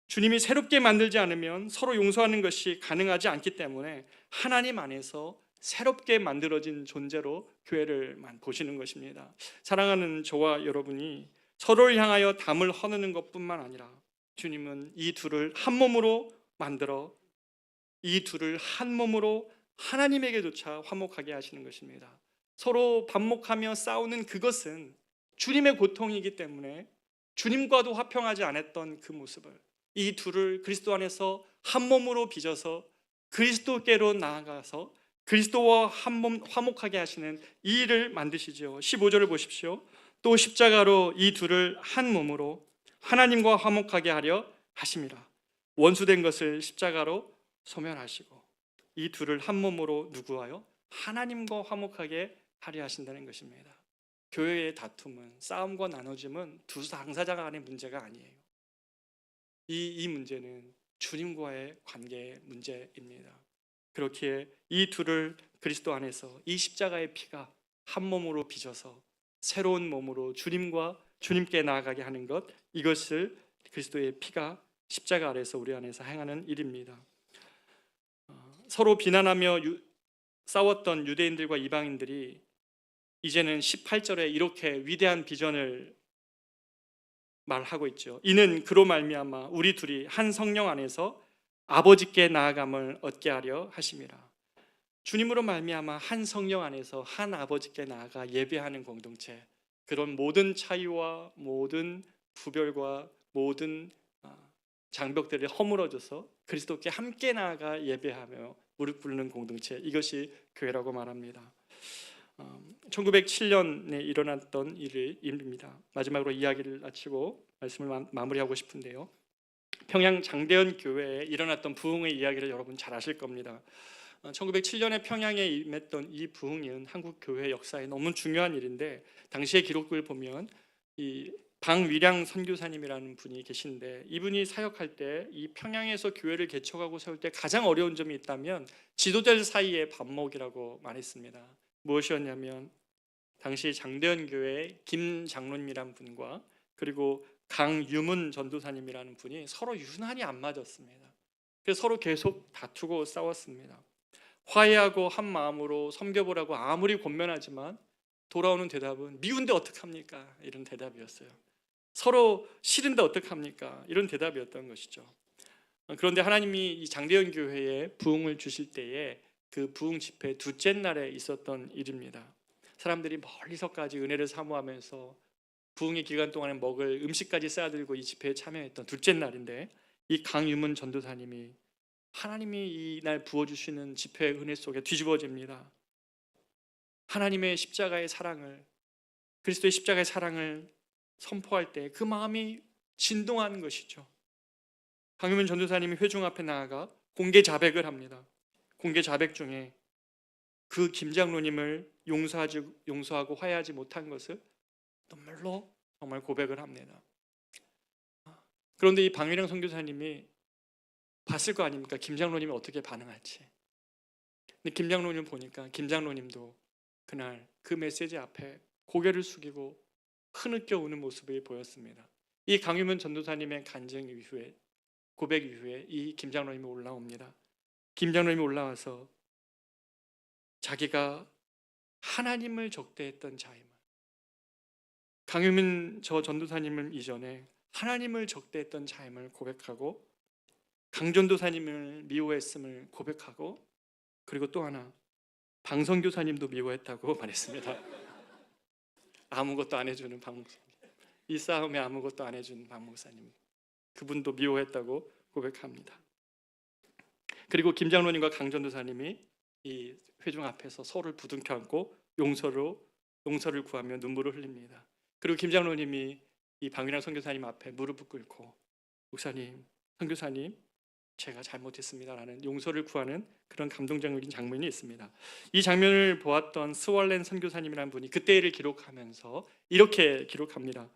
주님이 새롭게 만들지 않으면 서로 용서하는 것이 가능하지 않기 때문에 하나님 안에서 새롭게 만들어진 존재로 교회를 보시는 것입니다. 사랑하는 저와 여러분이 서로를 향하여 담을 허는 것뿐만 아니라 주님은 이 둘을 한 몸으로 만들어 이 둘을 한 몸으로 하나님에게조차 화목하게 하시는 것입니다. 서로 반목하며 싸우는 그것은 주님의 고통이기 때문에 주님과도 화평하지 않았던 그 모습을, 이 둘을 그리스도 안에서 한 몸으로 빚어서 그리스도께로 나아가서 그리스도와 한 몸 화목하게 하시는 이 일을 만드시죠. 15절을 보십시오. 또 십자가로 이 둘을 한 몸으로 하나님과 화목하게 하려 하심이라. 원수된 것을 십자가로 소멸하시고 이 둘을 한 몸으로 누구와요? 하나님과 화목하게 하려 하신다는 것입니다. 교회의 다툼은, 싸움과 나눠짐은 두 당사자 간의 문제가 아니에요. 이 문제는 주님과의 관계의 문제입니다. 그렇기에 이 둘을 그리스도 안에서 이 십자가의 피가 한 몸으로 빚어서 새로운 몸으로 주님께 나아가게 하는 것, 이것을 그리스도의 피가 십자가 아래서 우리 안에서 행하는 일입니다. 서로 비난하며 싸웠던 유대인들과 이방인들이 이제는 18절에 이렇게 위대한 비전을 말하고 있죠. 이는 그로 말미암아 우리 둘이 한 성령 안에서 아버지께 나아감을 얻게 하려 하심이라. 주님으로 말미암아 한 성령 안에서 한 아버지께 나아가 예배하는 공동체, 그런 모든 차이와 모든 부별과 모든 장벽들이 허물어져서 그리스도께 함께 나아가 예배하며 무릎 꿇는 공동체, 이것이 교회라고 말합니다. 1907년에 일어났던 일입니다. 마지막으로 이야기를 마치고 말씀을 마무리하고 싶은데요, 평양 장대현 교회에 일어났던 부흥의 이야기를 여러분 잘 아실 겁니다. 1907년에 평양에 임했던 이 부흥은 한국 교회 역사에 너무 중요한 일인데, 당시의 기록을 보면 이 방위량 선교사님이라는 분이 계신데, 이분이 사역할 때 이 평양에서 교회를 개척하고 세울 때 가장 어려운 점이 있다면 지도자들 사이의 반목이라고 말했습니다. 무엇이었냐면 당시 장대현 교회 김 장로님이라는 분과 그리고 강유문 전도사님이라는 분이 서로 유난히 안 맞았습니다. 그래서 서로 계속 다투고 싸웠습니다. 화해하고 한 마음으로 섬겨보라고 아무리 권면하지만 돌아오는 대답은 미운데 어떡합니까? 이런 대답이었어요. 서로 싫은데 어떡합니까? 이런 대답이었던 것이죠. 그런데 하나님이 이 장대현 교회에 부흥을 주실 때에 그 부흥 집회 둘째 날에 있었던 일입니다. 사람들이 멀리서까지 은혜를 사모하면서 부흥의 기간 동안에 먹을 음식까지 싸들고 이 집회에 참여했던 둘째 날인데, 이 강유문 전도사님이 하나님이 이날 부어주시는 집회의 은혜 속에 뒤집어집니다. 하나님의 십자가의 사랑을, 그리스도의 십자가의 사랑을 선포할 때 그 마음이 진동하는 것이죠. 강유문 전도사님이 회중 앞에 나아가 공개 자백을 합니다. 공개 자백 중에 그 김장로님을 용서하고 화해하지 못한 것을 눈물로 정말 고백을 합니다. 그런데 이 방위령 선교사님이 봤을 거 아닙니까? 김장로님이 어떻게 반응할지. 근데 김장로님 보니까 김장로님도 그날 그 메시지 앞에 고개를 숙이고 흐느껴 우는 모습이 보였습니다. 이 강유문 전도사님의 간증 이후에, 고백 이후에 이 김장로님이 올라옵니다. 김장로님이 올라와서 자기가 하나님을 적대했던 자임을, 강유민 저 전도사님을 이전에 하나님을 적대했던 자임을 고백하고 강전도사님을 미워했음을 고백하고, 그리고 또 하나 방선교사님도 미워했다고 말했습니다. 아무것도 안 해주는 박목사님, 이 싸움에 아무것도 안 해주는 박목사님, 그분도 미워했다고 고백합니다. 그리고 김장로님과 강전도사님이 이 회중 앞에서 서로를 부둥켜 안고 용서를 구하며 눈물을 흘립니다. 그리고 김장로님이 이 방위랑 선교사님 앞에 무릎을 꿇고 목사님, 선교사님, 제가 잘못했습니다라는 용서를 구하는 그런 감동적인 장면이 있습니다. 이 장면을 보았던 스월렌 선교사님이라는 분이 그때 일을 기록하면서 이렇게 기록합니다.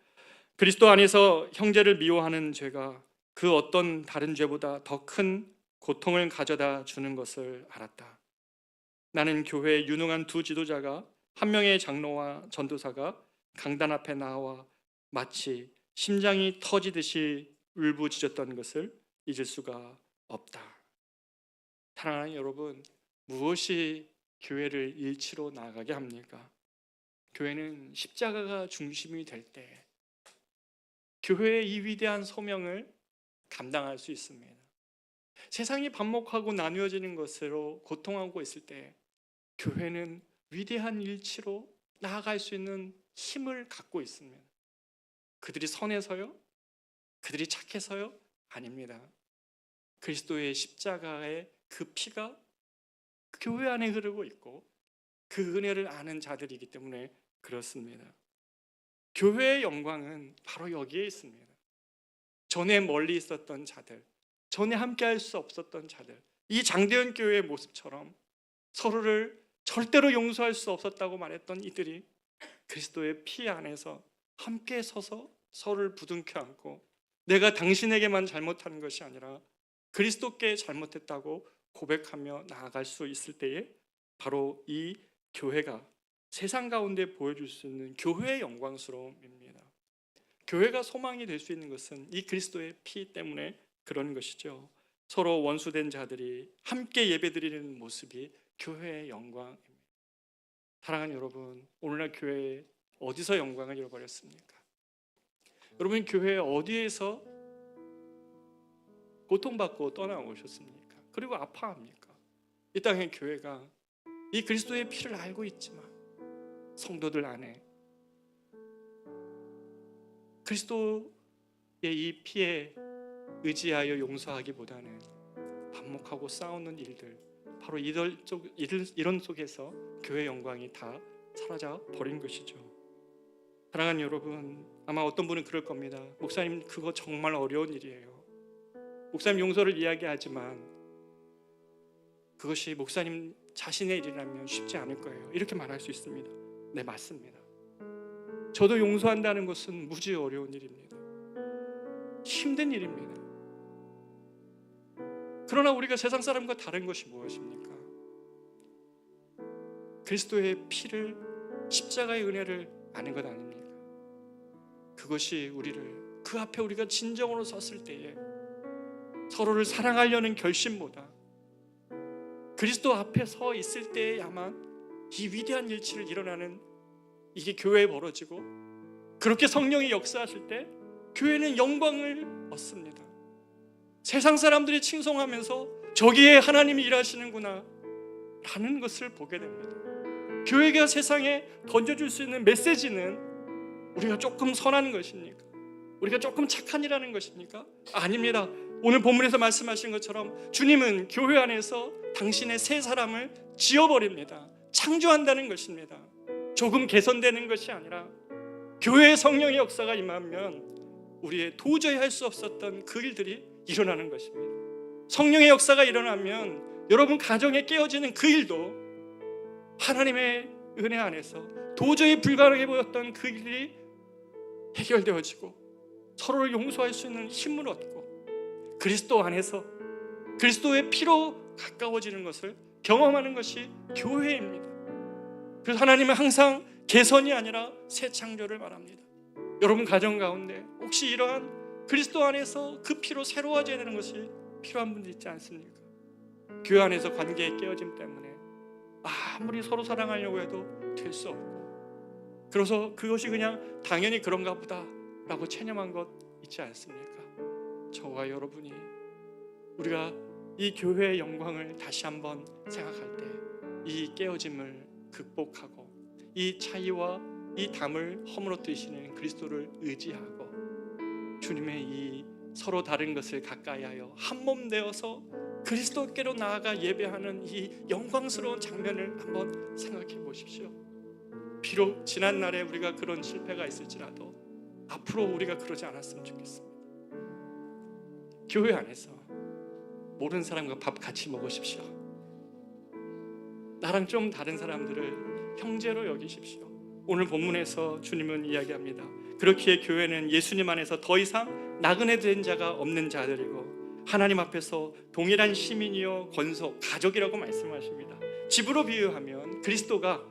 그리스도 안에서 형제를 미워하는 죄가 그 어떤 다른 죄보다 더 큰 고통을 가져다 주는 것을 알았다. 나는 교회의 유능한 두 지도자가 한 명의 장로와 전도사가 강단 앞에 나와 마치 심장이 터지듯이 울부짖었던 것을 잊을 수가 없다. 사랑하는 여러분, 무엇이 교회를 일치로 나아가게 합니까? 교회는 십자가가 중심이 될 때 교회의 이 위대한 소명을 감당할 수 있습니다. 세상이 반목하고 나누어지는 것으로 고통하고 있을 때 교회는 위대한 일치로 나아갈 수 있는 힘을 갖고 있습니다. 그들이 선해서요? 그들이 착해서요? 아닙니다. 그리스도의 십자가의 그 피가 교회 안에 흐르고 있고 그 은혜를 아는 자들이기 때문에 그렇습니다. 교회의 영광은 바로 여기에 있습니다. 전에 멀리 있었던 자들, 전에 함께 할 수 없었던 자들, 이 장대현 교회의 모습처럼 서로를 절대로 용서할 수 없었다고 말했던 이들이 그리스도의 피 안에서 함께 서서 서로를 부둥켜 안고 내가 당신에게만 잘못한 것이 아니라 그리스도께 잘못했다고 고백하며 나아갈 수 있을 때에 바로 이 교회가 세상 가운데 보여줄 수 있는 교회의 영광스러움입니다. 교회가 소망이 될 수 있는 것은 이 그리스도의 피 때문에 그런 것이죠. 서로 원수된 자들이 함께 예배드리는 모습이 교회의 영광입니다. 사랑하는 여러분, 오늘날 교회에 어디서 영광을 잃어버렸습니까? 여러분, 교회 어디에서 고통받고 떠나오셨습니까? 그리고 아파합니까? 이 땅의 교회가 이 그리스도의 피를 알고 있지만 성도들 안에 그리스도의 이 피에 의지하여 용서하기보다는 반목하고 싸우는 일들, 바로 이런 속에서 교회의 영광이 다 사라져 버린 것이죠. 사랑하는 여러분, 아마 어떤 분은 그럴 겁니다. 목사님, 그거 정말 어려운 일이에요. 목사님 용서를 이야기하지만 그것이 목사님 자신의 일이라면 쉽지 않을 거예요. 이렇게 말할 수 있습니다. 네, 맞습니다. 저도 용서한다는 것은 무지 어려운 일입니다. 힘든 일입니다. 그러나 우리가 세상 사람과 다른 것이 무엇입니까? 그리스도의 피를, 십자가의 은혜를 아는 것 아닙니까? 그것이 우리를, 그 앞에 우리가 진정으로 섰을 때에 서로를 사랑하려는 결심보다 그리스도 앞에 서 있을 때에야만 이 위대한 일치를 일어나는 이게 교회에 벌어지고, 그렇게 성령이 역사하실 때 교회는 영광을 얻습니다. 세상 사람들이 칭송하면서 저기에 하나님이 일하시는구나 라는 것을 보게 됩니다. 교회가 세상에 던져줄 수 있는 메시지는 우리가 조금 선한 것입니까? 우리가 조금 착한 일하는 것입니까? 아닙니다. 오늘 본문에서 말씀하신 것처럼 주님은 교회 안에서 당신의 새 사람을 지어버립니다. 창조한다는 것입니다. 조금 개선되는 것이 아니라 교회의 성령의 역사가 임하면 우리의 도저히 할 수 없었던 그 일들이 일어나는 것입니다. 성령의 역사가 일어나면 여러분 가정에 깨어지는 그 일도 하나님의 은혜 안에서 도저히 불가능해 보였던 그 일이 해결되어지고 서로를 용서할 수 있는 힘을 얻고 그리스도 안에서 그리스도의 피로 가까워지는 것을 경험하는 것이 교회입니다. 그래서 하나님은 항상 개선이 아니라 새 창조를 말합니다. 여러분 가정 가운데 혹시 이러한 그리스도 안에서 그 피로 새로워져야 되는 것이 필요한 분들 있지 않습니까? 교회 안에서 관계의 깨어짐 때문에 아무리 서로 사랑하려고 해도 될 수 없고, 그래서 그것이 그냥 당연히 그런가 보다 라고 체념한 것 있지 않습니까? 저와 여러분이 우리가 이 교회의 영광을 다시 한번 생각할 때 이 깨어짐을 극복하고 이 차이와 이 담을 허물어뜨리시는 그리스도를 의지하고 주님의 이 서로 다른 것을 가까이하여 한 몸 되어서 그리스도께로 나아가 예배하는 이 영광스러운 장면을 한번 생각해 보십시오. 비록 지난 날에 우리가 그런 실패가 있을지라도 앞으로 우리가 그러지 않았으면 좋겠습니다. 교회 안에서 모르는 사람과 밥 같이 먹으십시오. 나랑 좀 다른 사람들을 형제로 여기십시오. 오늘 본문에서 주님은 이야기합니다. 그렇기에 교회는 예수님 안에서 더 이상 나그네 된 자가 없는 자들이고 하나님 앞에서 동일한 시민이요 권속, 가족이라고 말씀하십니다. 집으로 비유하면 그리스도가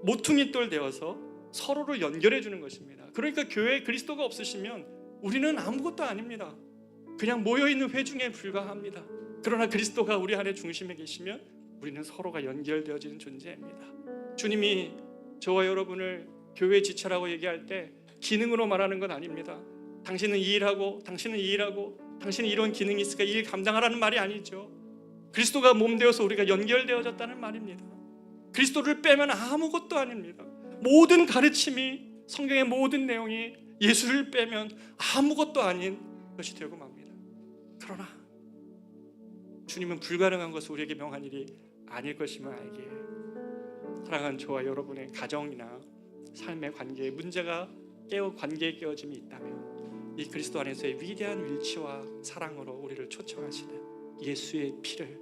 모퉁이돌 되어서 서로를 연결해 주는 것입니다. 그러니까 교회에 그리스도가 없으시면 우리는 아무것도 아닙니다. 그냥 모여있는 회중에 불과합니다. 그러나 그리스도가 우리 안에 중심에 계시면 우리는 서로가 연결되어지는 존재입니다. 주님이 저와 여러분을 교회 지체라고 얘기할 때 기능으로 말하는 건 아닙니다. 당신은 이 일하고 당신은 이 일하고 당신은 이런 기능이 있으니까 이 일 감당하라는 말이 아니죠. 그리스도가 몸 되어서 우리가 연결되어졌다는 말입니다. 그리스도를 빼면 아무것도 아닙니다. 모든 가르침이, 성경의 모든 내용이 예수를 빼면 아무것도 아닌 것이 되고 맙니다. 그러나 주님은 불가능한 것을 우리에게 명한 일이 아닐 것임을 알기에 사랑하는 저와 여러분의 가정이나 삶의 관계에 문제가 관계에 깨어짐이 있다면 이 그리스도 안에서의 위대한 일치와 사랑으로 우리를 초청하시는 예수의 피를,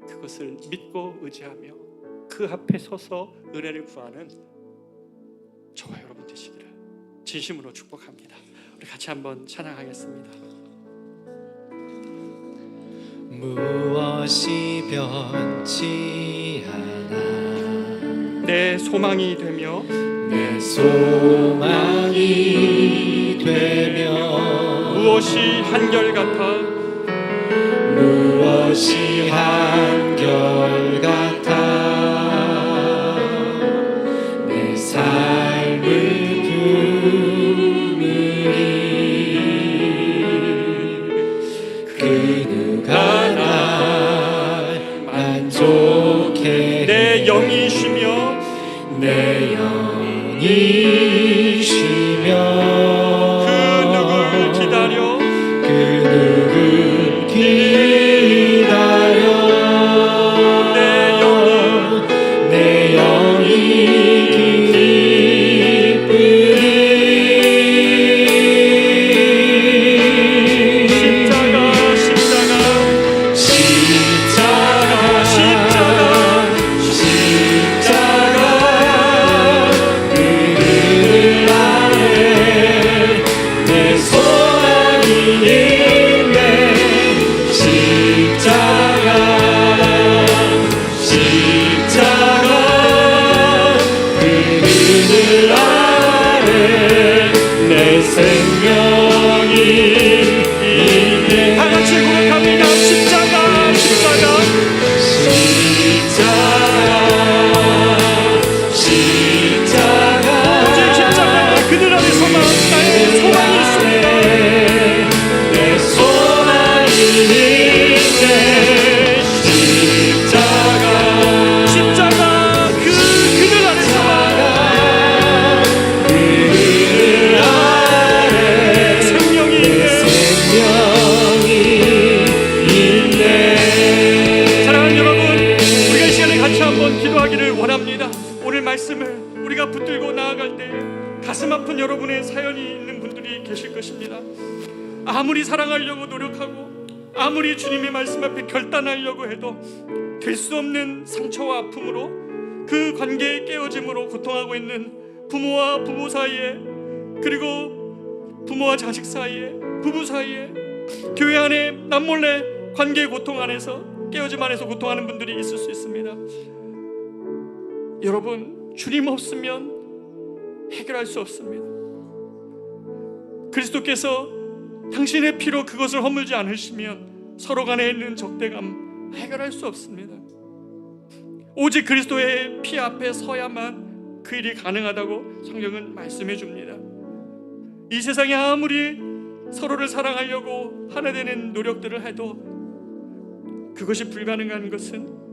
그것을 믿고 의지하며 그 앞에 서서 은혜를 구하는 저와 여러분 되시기를 진심으로 축복합니다. 우리 같이 한번 찬양하겠습니다. 무엇이 변치 않아 내 소망이 되며 내 소망이 되며 무엇이 한결같아 무엇이 한결같아 내 삶을 부르니 그 누가 날 만족해 내 영이 쉬며 내 영이 쉬며 그 누굴 기다려 그 누굴 기다려 내 영이 기쁘리 십자가 그늘 아래 내 소망이 있네 십자가 그늘 아래 내 생명이 있네 다 같이 고백합니다. 십자가 오직 십자가 그늘 아래 소망, 나의 소망이 있습니다. 내 소망이 있네 십자가 그 그늘 아래 소망, 그늘 아래 생명이 있네. 있네 사랑하는 여러분, 우리가 이 시간에 같이 한번 기도하기를 원합니다. 오늘 말씀을 우리가 붙들고 나아갈 때 가슴 아픈 여러분의 사연이 있는 분들이 계실 것입니다. 아무리 사랑하려고 노력하고 아무리 주님의 말씀 앞에 결단하려고 해도 될 수 없는 상처와 아픔으로, 그 관계의 깨어짐으로 고통하고 있는 부모와 부부 사이에, 그리고 부모와 자식 사이에, 부부 사이에, 교회 안에 남몰래 관계의 고통 안에서, 깨어짐 안에서 고통하는 분들이 있을 수 있습니다. 여러분, 주님 없으면 해결할 수 없습니다. 그리스도께서 당신의 피로 그것을 허물지 않으시면 서로 간에 있는 적대감 해결할 수 없습니다. 오직 그리스도의 피 앞에 서야만 그 일이 가능하다고 성경은 말씀해 줍니다. 이 세상에 아무리 서로를 사랑하려고 하나 되는 노력들을 해도 그것이 불가능한 것은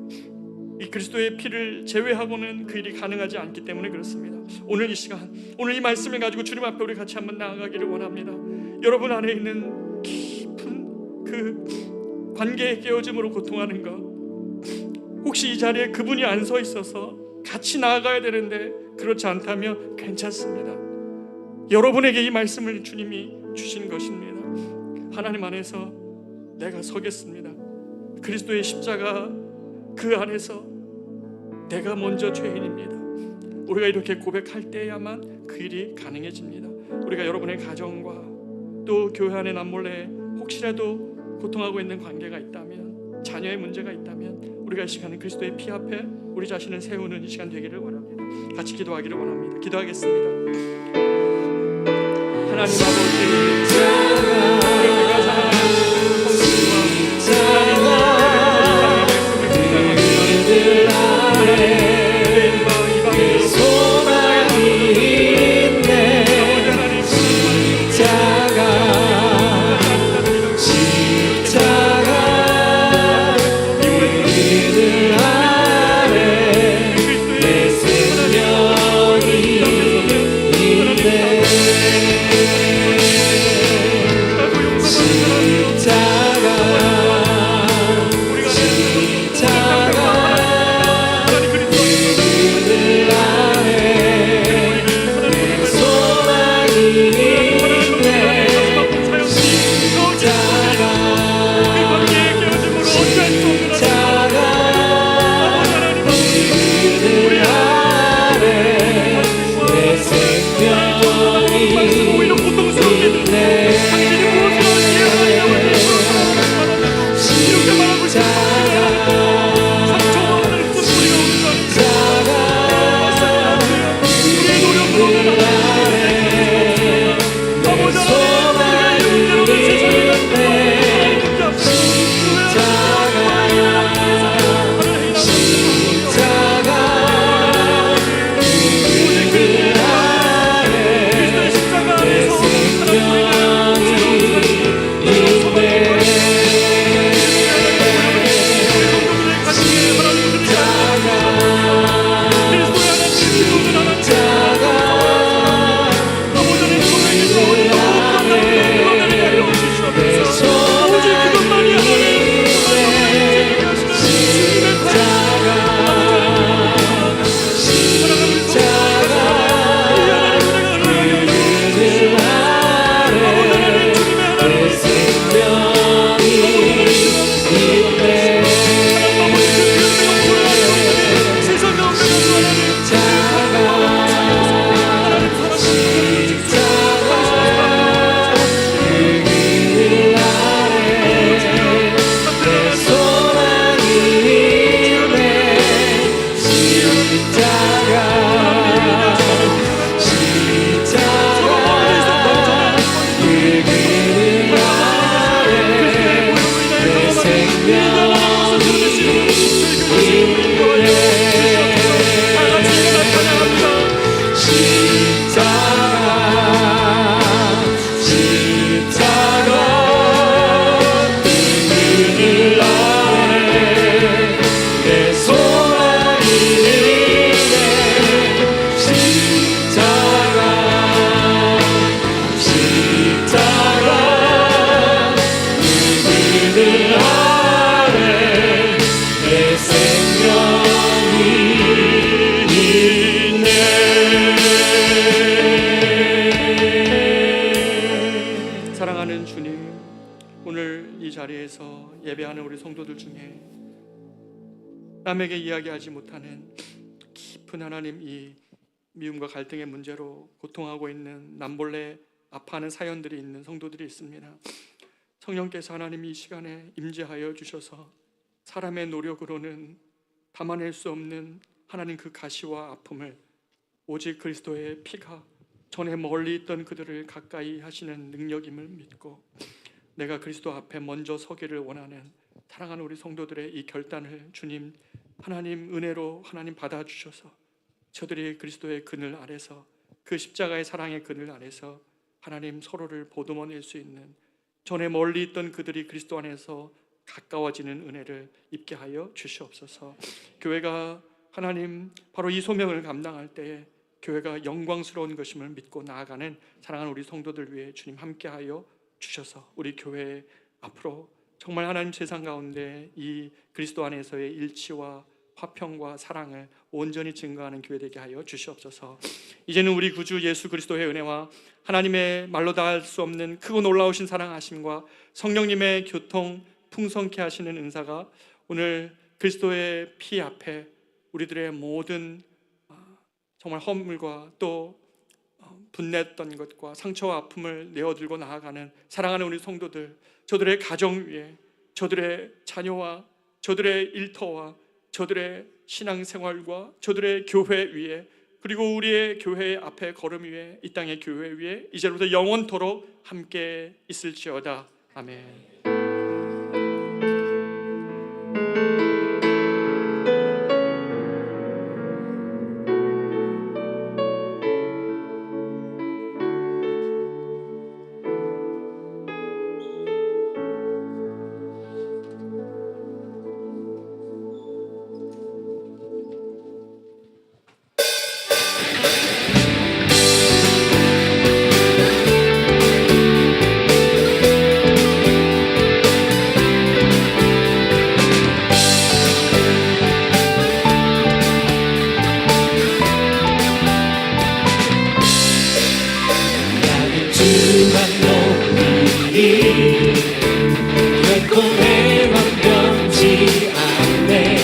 이 그리스도의 피를 제외하고는 그 일이 가능하지 않기 때문에 그렇습니다. 오늘 이 시간, 오늘 이 말씀을 가지고 주님 앞에 우리 같이 한번 나아가기를 원합니다. 여러분 안에 있는 깊은 그 관계의 깨어짐으로 고통하는 것, 혹시 이 자리에 그분이 안 서 있어서 같이 나아가야 되는데 그렇지 않다면 괜찮습니다. 여러분에게 이 말씀을 주님이 주신 것입니다. 하나님 안에서 내가 서겠습니다. 그리스도의 십자가 그 안에서 내가 먼저 죄인입니다. 우리가 이렇게 고백할 때야만 그 일이 가능해집니다. 우리가 여러분의 가정과 또 교회 안에 남몰래 혹시라도 고통하고 있는 관계가 있다면, 자녀의 문제가 있다면, 우리가 이 시간에 그리스도의 피 앞에 우리 자신을 세우는 이 시간 되기를 원합니다. 같이 기도하기를 원합니다. 기도하겠습니다. 하나님 아버지, 우리가 사랑하는 성도와 오늘 이 자리에서 예배하는 우리 성도들 중에 남에게 이야기하지 못하는 깊은 하나님 이 미움과 갈등의 문제로 고통하고 있는 남몰래 아파하는 사연들이 있는 성도들이 있습니다. 성령께서 하나님 이 시간에 임재하여 주셔서 사람의 노력으로는 담아낼 수 없는 하나님 그 가시와 아픔을 오직 그리스도의 피가 전에 멀리 있던 그들을 가까이 하시는 능력임을 믿고 내가 그리스도 앞에 먼저 서기를 원하는 사랑하는 우리 성도들의 이 결단을 주님 하나님 은혜로 하나님 받아주셔서 저들이 그리스도의 그늘 아래서 그 십자가의 사랑의 그늘 아래서 하나님 서로를 보듬어낼 수 있는 전에 멀리 있던 그들이 그리스도 안에서 가까워지는 은혜를 입게 하여 주시옵소서. 교회가 하나님 바로 이 소명을 감당할 때에 교회가 영광스러운 것임을 믿고 나아가는 사랑하는 우리 성도들 위해 주님 함께하여 주셔서 우리 교회 앞으로 정말 하나님 세상 가운데 이 그리스도 안에서의 일치와 화평과 사랑을 온전히 증거하는 교회 되게 하여 주시옵소서. 이제는 우리 구주 예수 그리스도의 은혜와 하나님의 말로 다할 수 없는 크고 놀라우신 사랑하심과 성령님의 교통 풍성케 하시는 은사가 오늘 그리스도의 피 앞에 우리들의 모든 정말 허물과 또 분냈던 것과 상처와 아픔을 내어들고 나아가는 사랑하는 우리 성도들, 저들의 가정 위에, 저들의 자녀와 저들의 일터와 저들의 신앙생활과 저들의 교회 위에, 그리고 우리의 교회 앞에 걸음 위에, 이 땅의 교회 위에 이제부터 영원토록 함께 있을지어다. 아멘. 결코 내 완벽지 않네.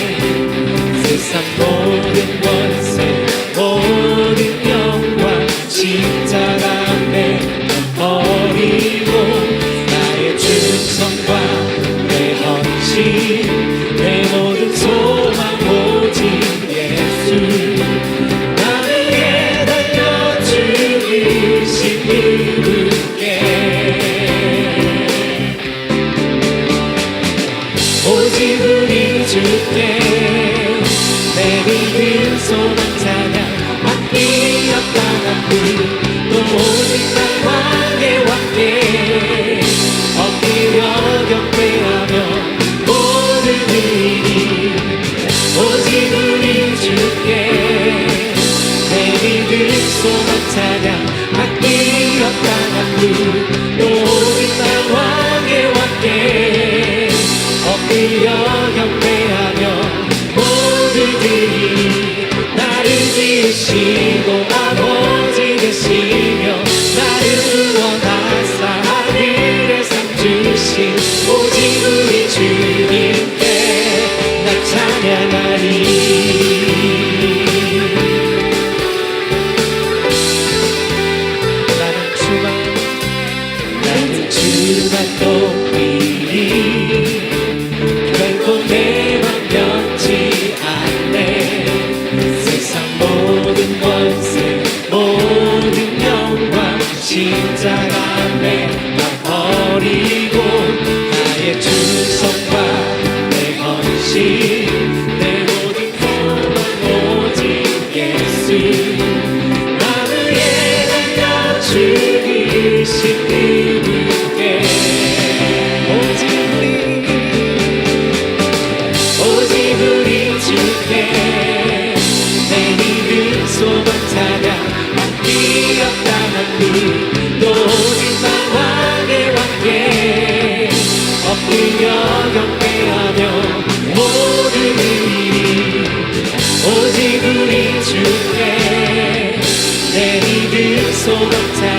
세상 모든 권세 모든 영광 십자가 내가 버리고 나의 충성과 내 헌신 내 모든 소망 오직 예수. 나를 깨달려 주이신 이분께 오직 우리 주께 내 믿음 소망 찬양 맡기었다 또 오직 난 왕의 왕께 엎드려 경배하며 모든 일이 오직 우리 주께 내 믿음 소망 찬양 맡기었다 또 오직 난 왕의 왕께 엎드려 경배하며 모두들이 나를 지으시고 아버지 되시며 나를 구원하사 하늘의 상 주신 오직 우리 주님께 나 찬양하리. 나는 주만 돕기리 결코 내 맘같지 않네. 세상 모든 권세 모든 영광 십자가 내가 버리고 나의 충성과 내 헌신 내 모든 소망 오직 예수. 나를 예달려 죽이신 이분께 오직 우리 주께 내 믿음 소망 찬양 맡기었다 또 오직 난 왕의 왕께 엎드려 경배하며 모든 일이 오직 우리 주께 내 믿음 소망 찬양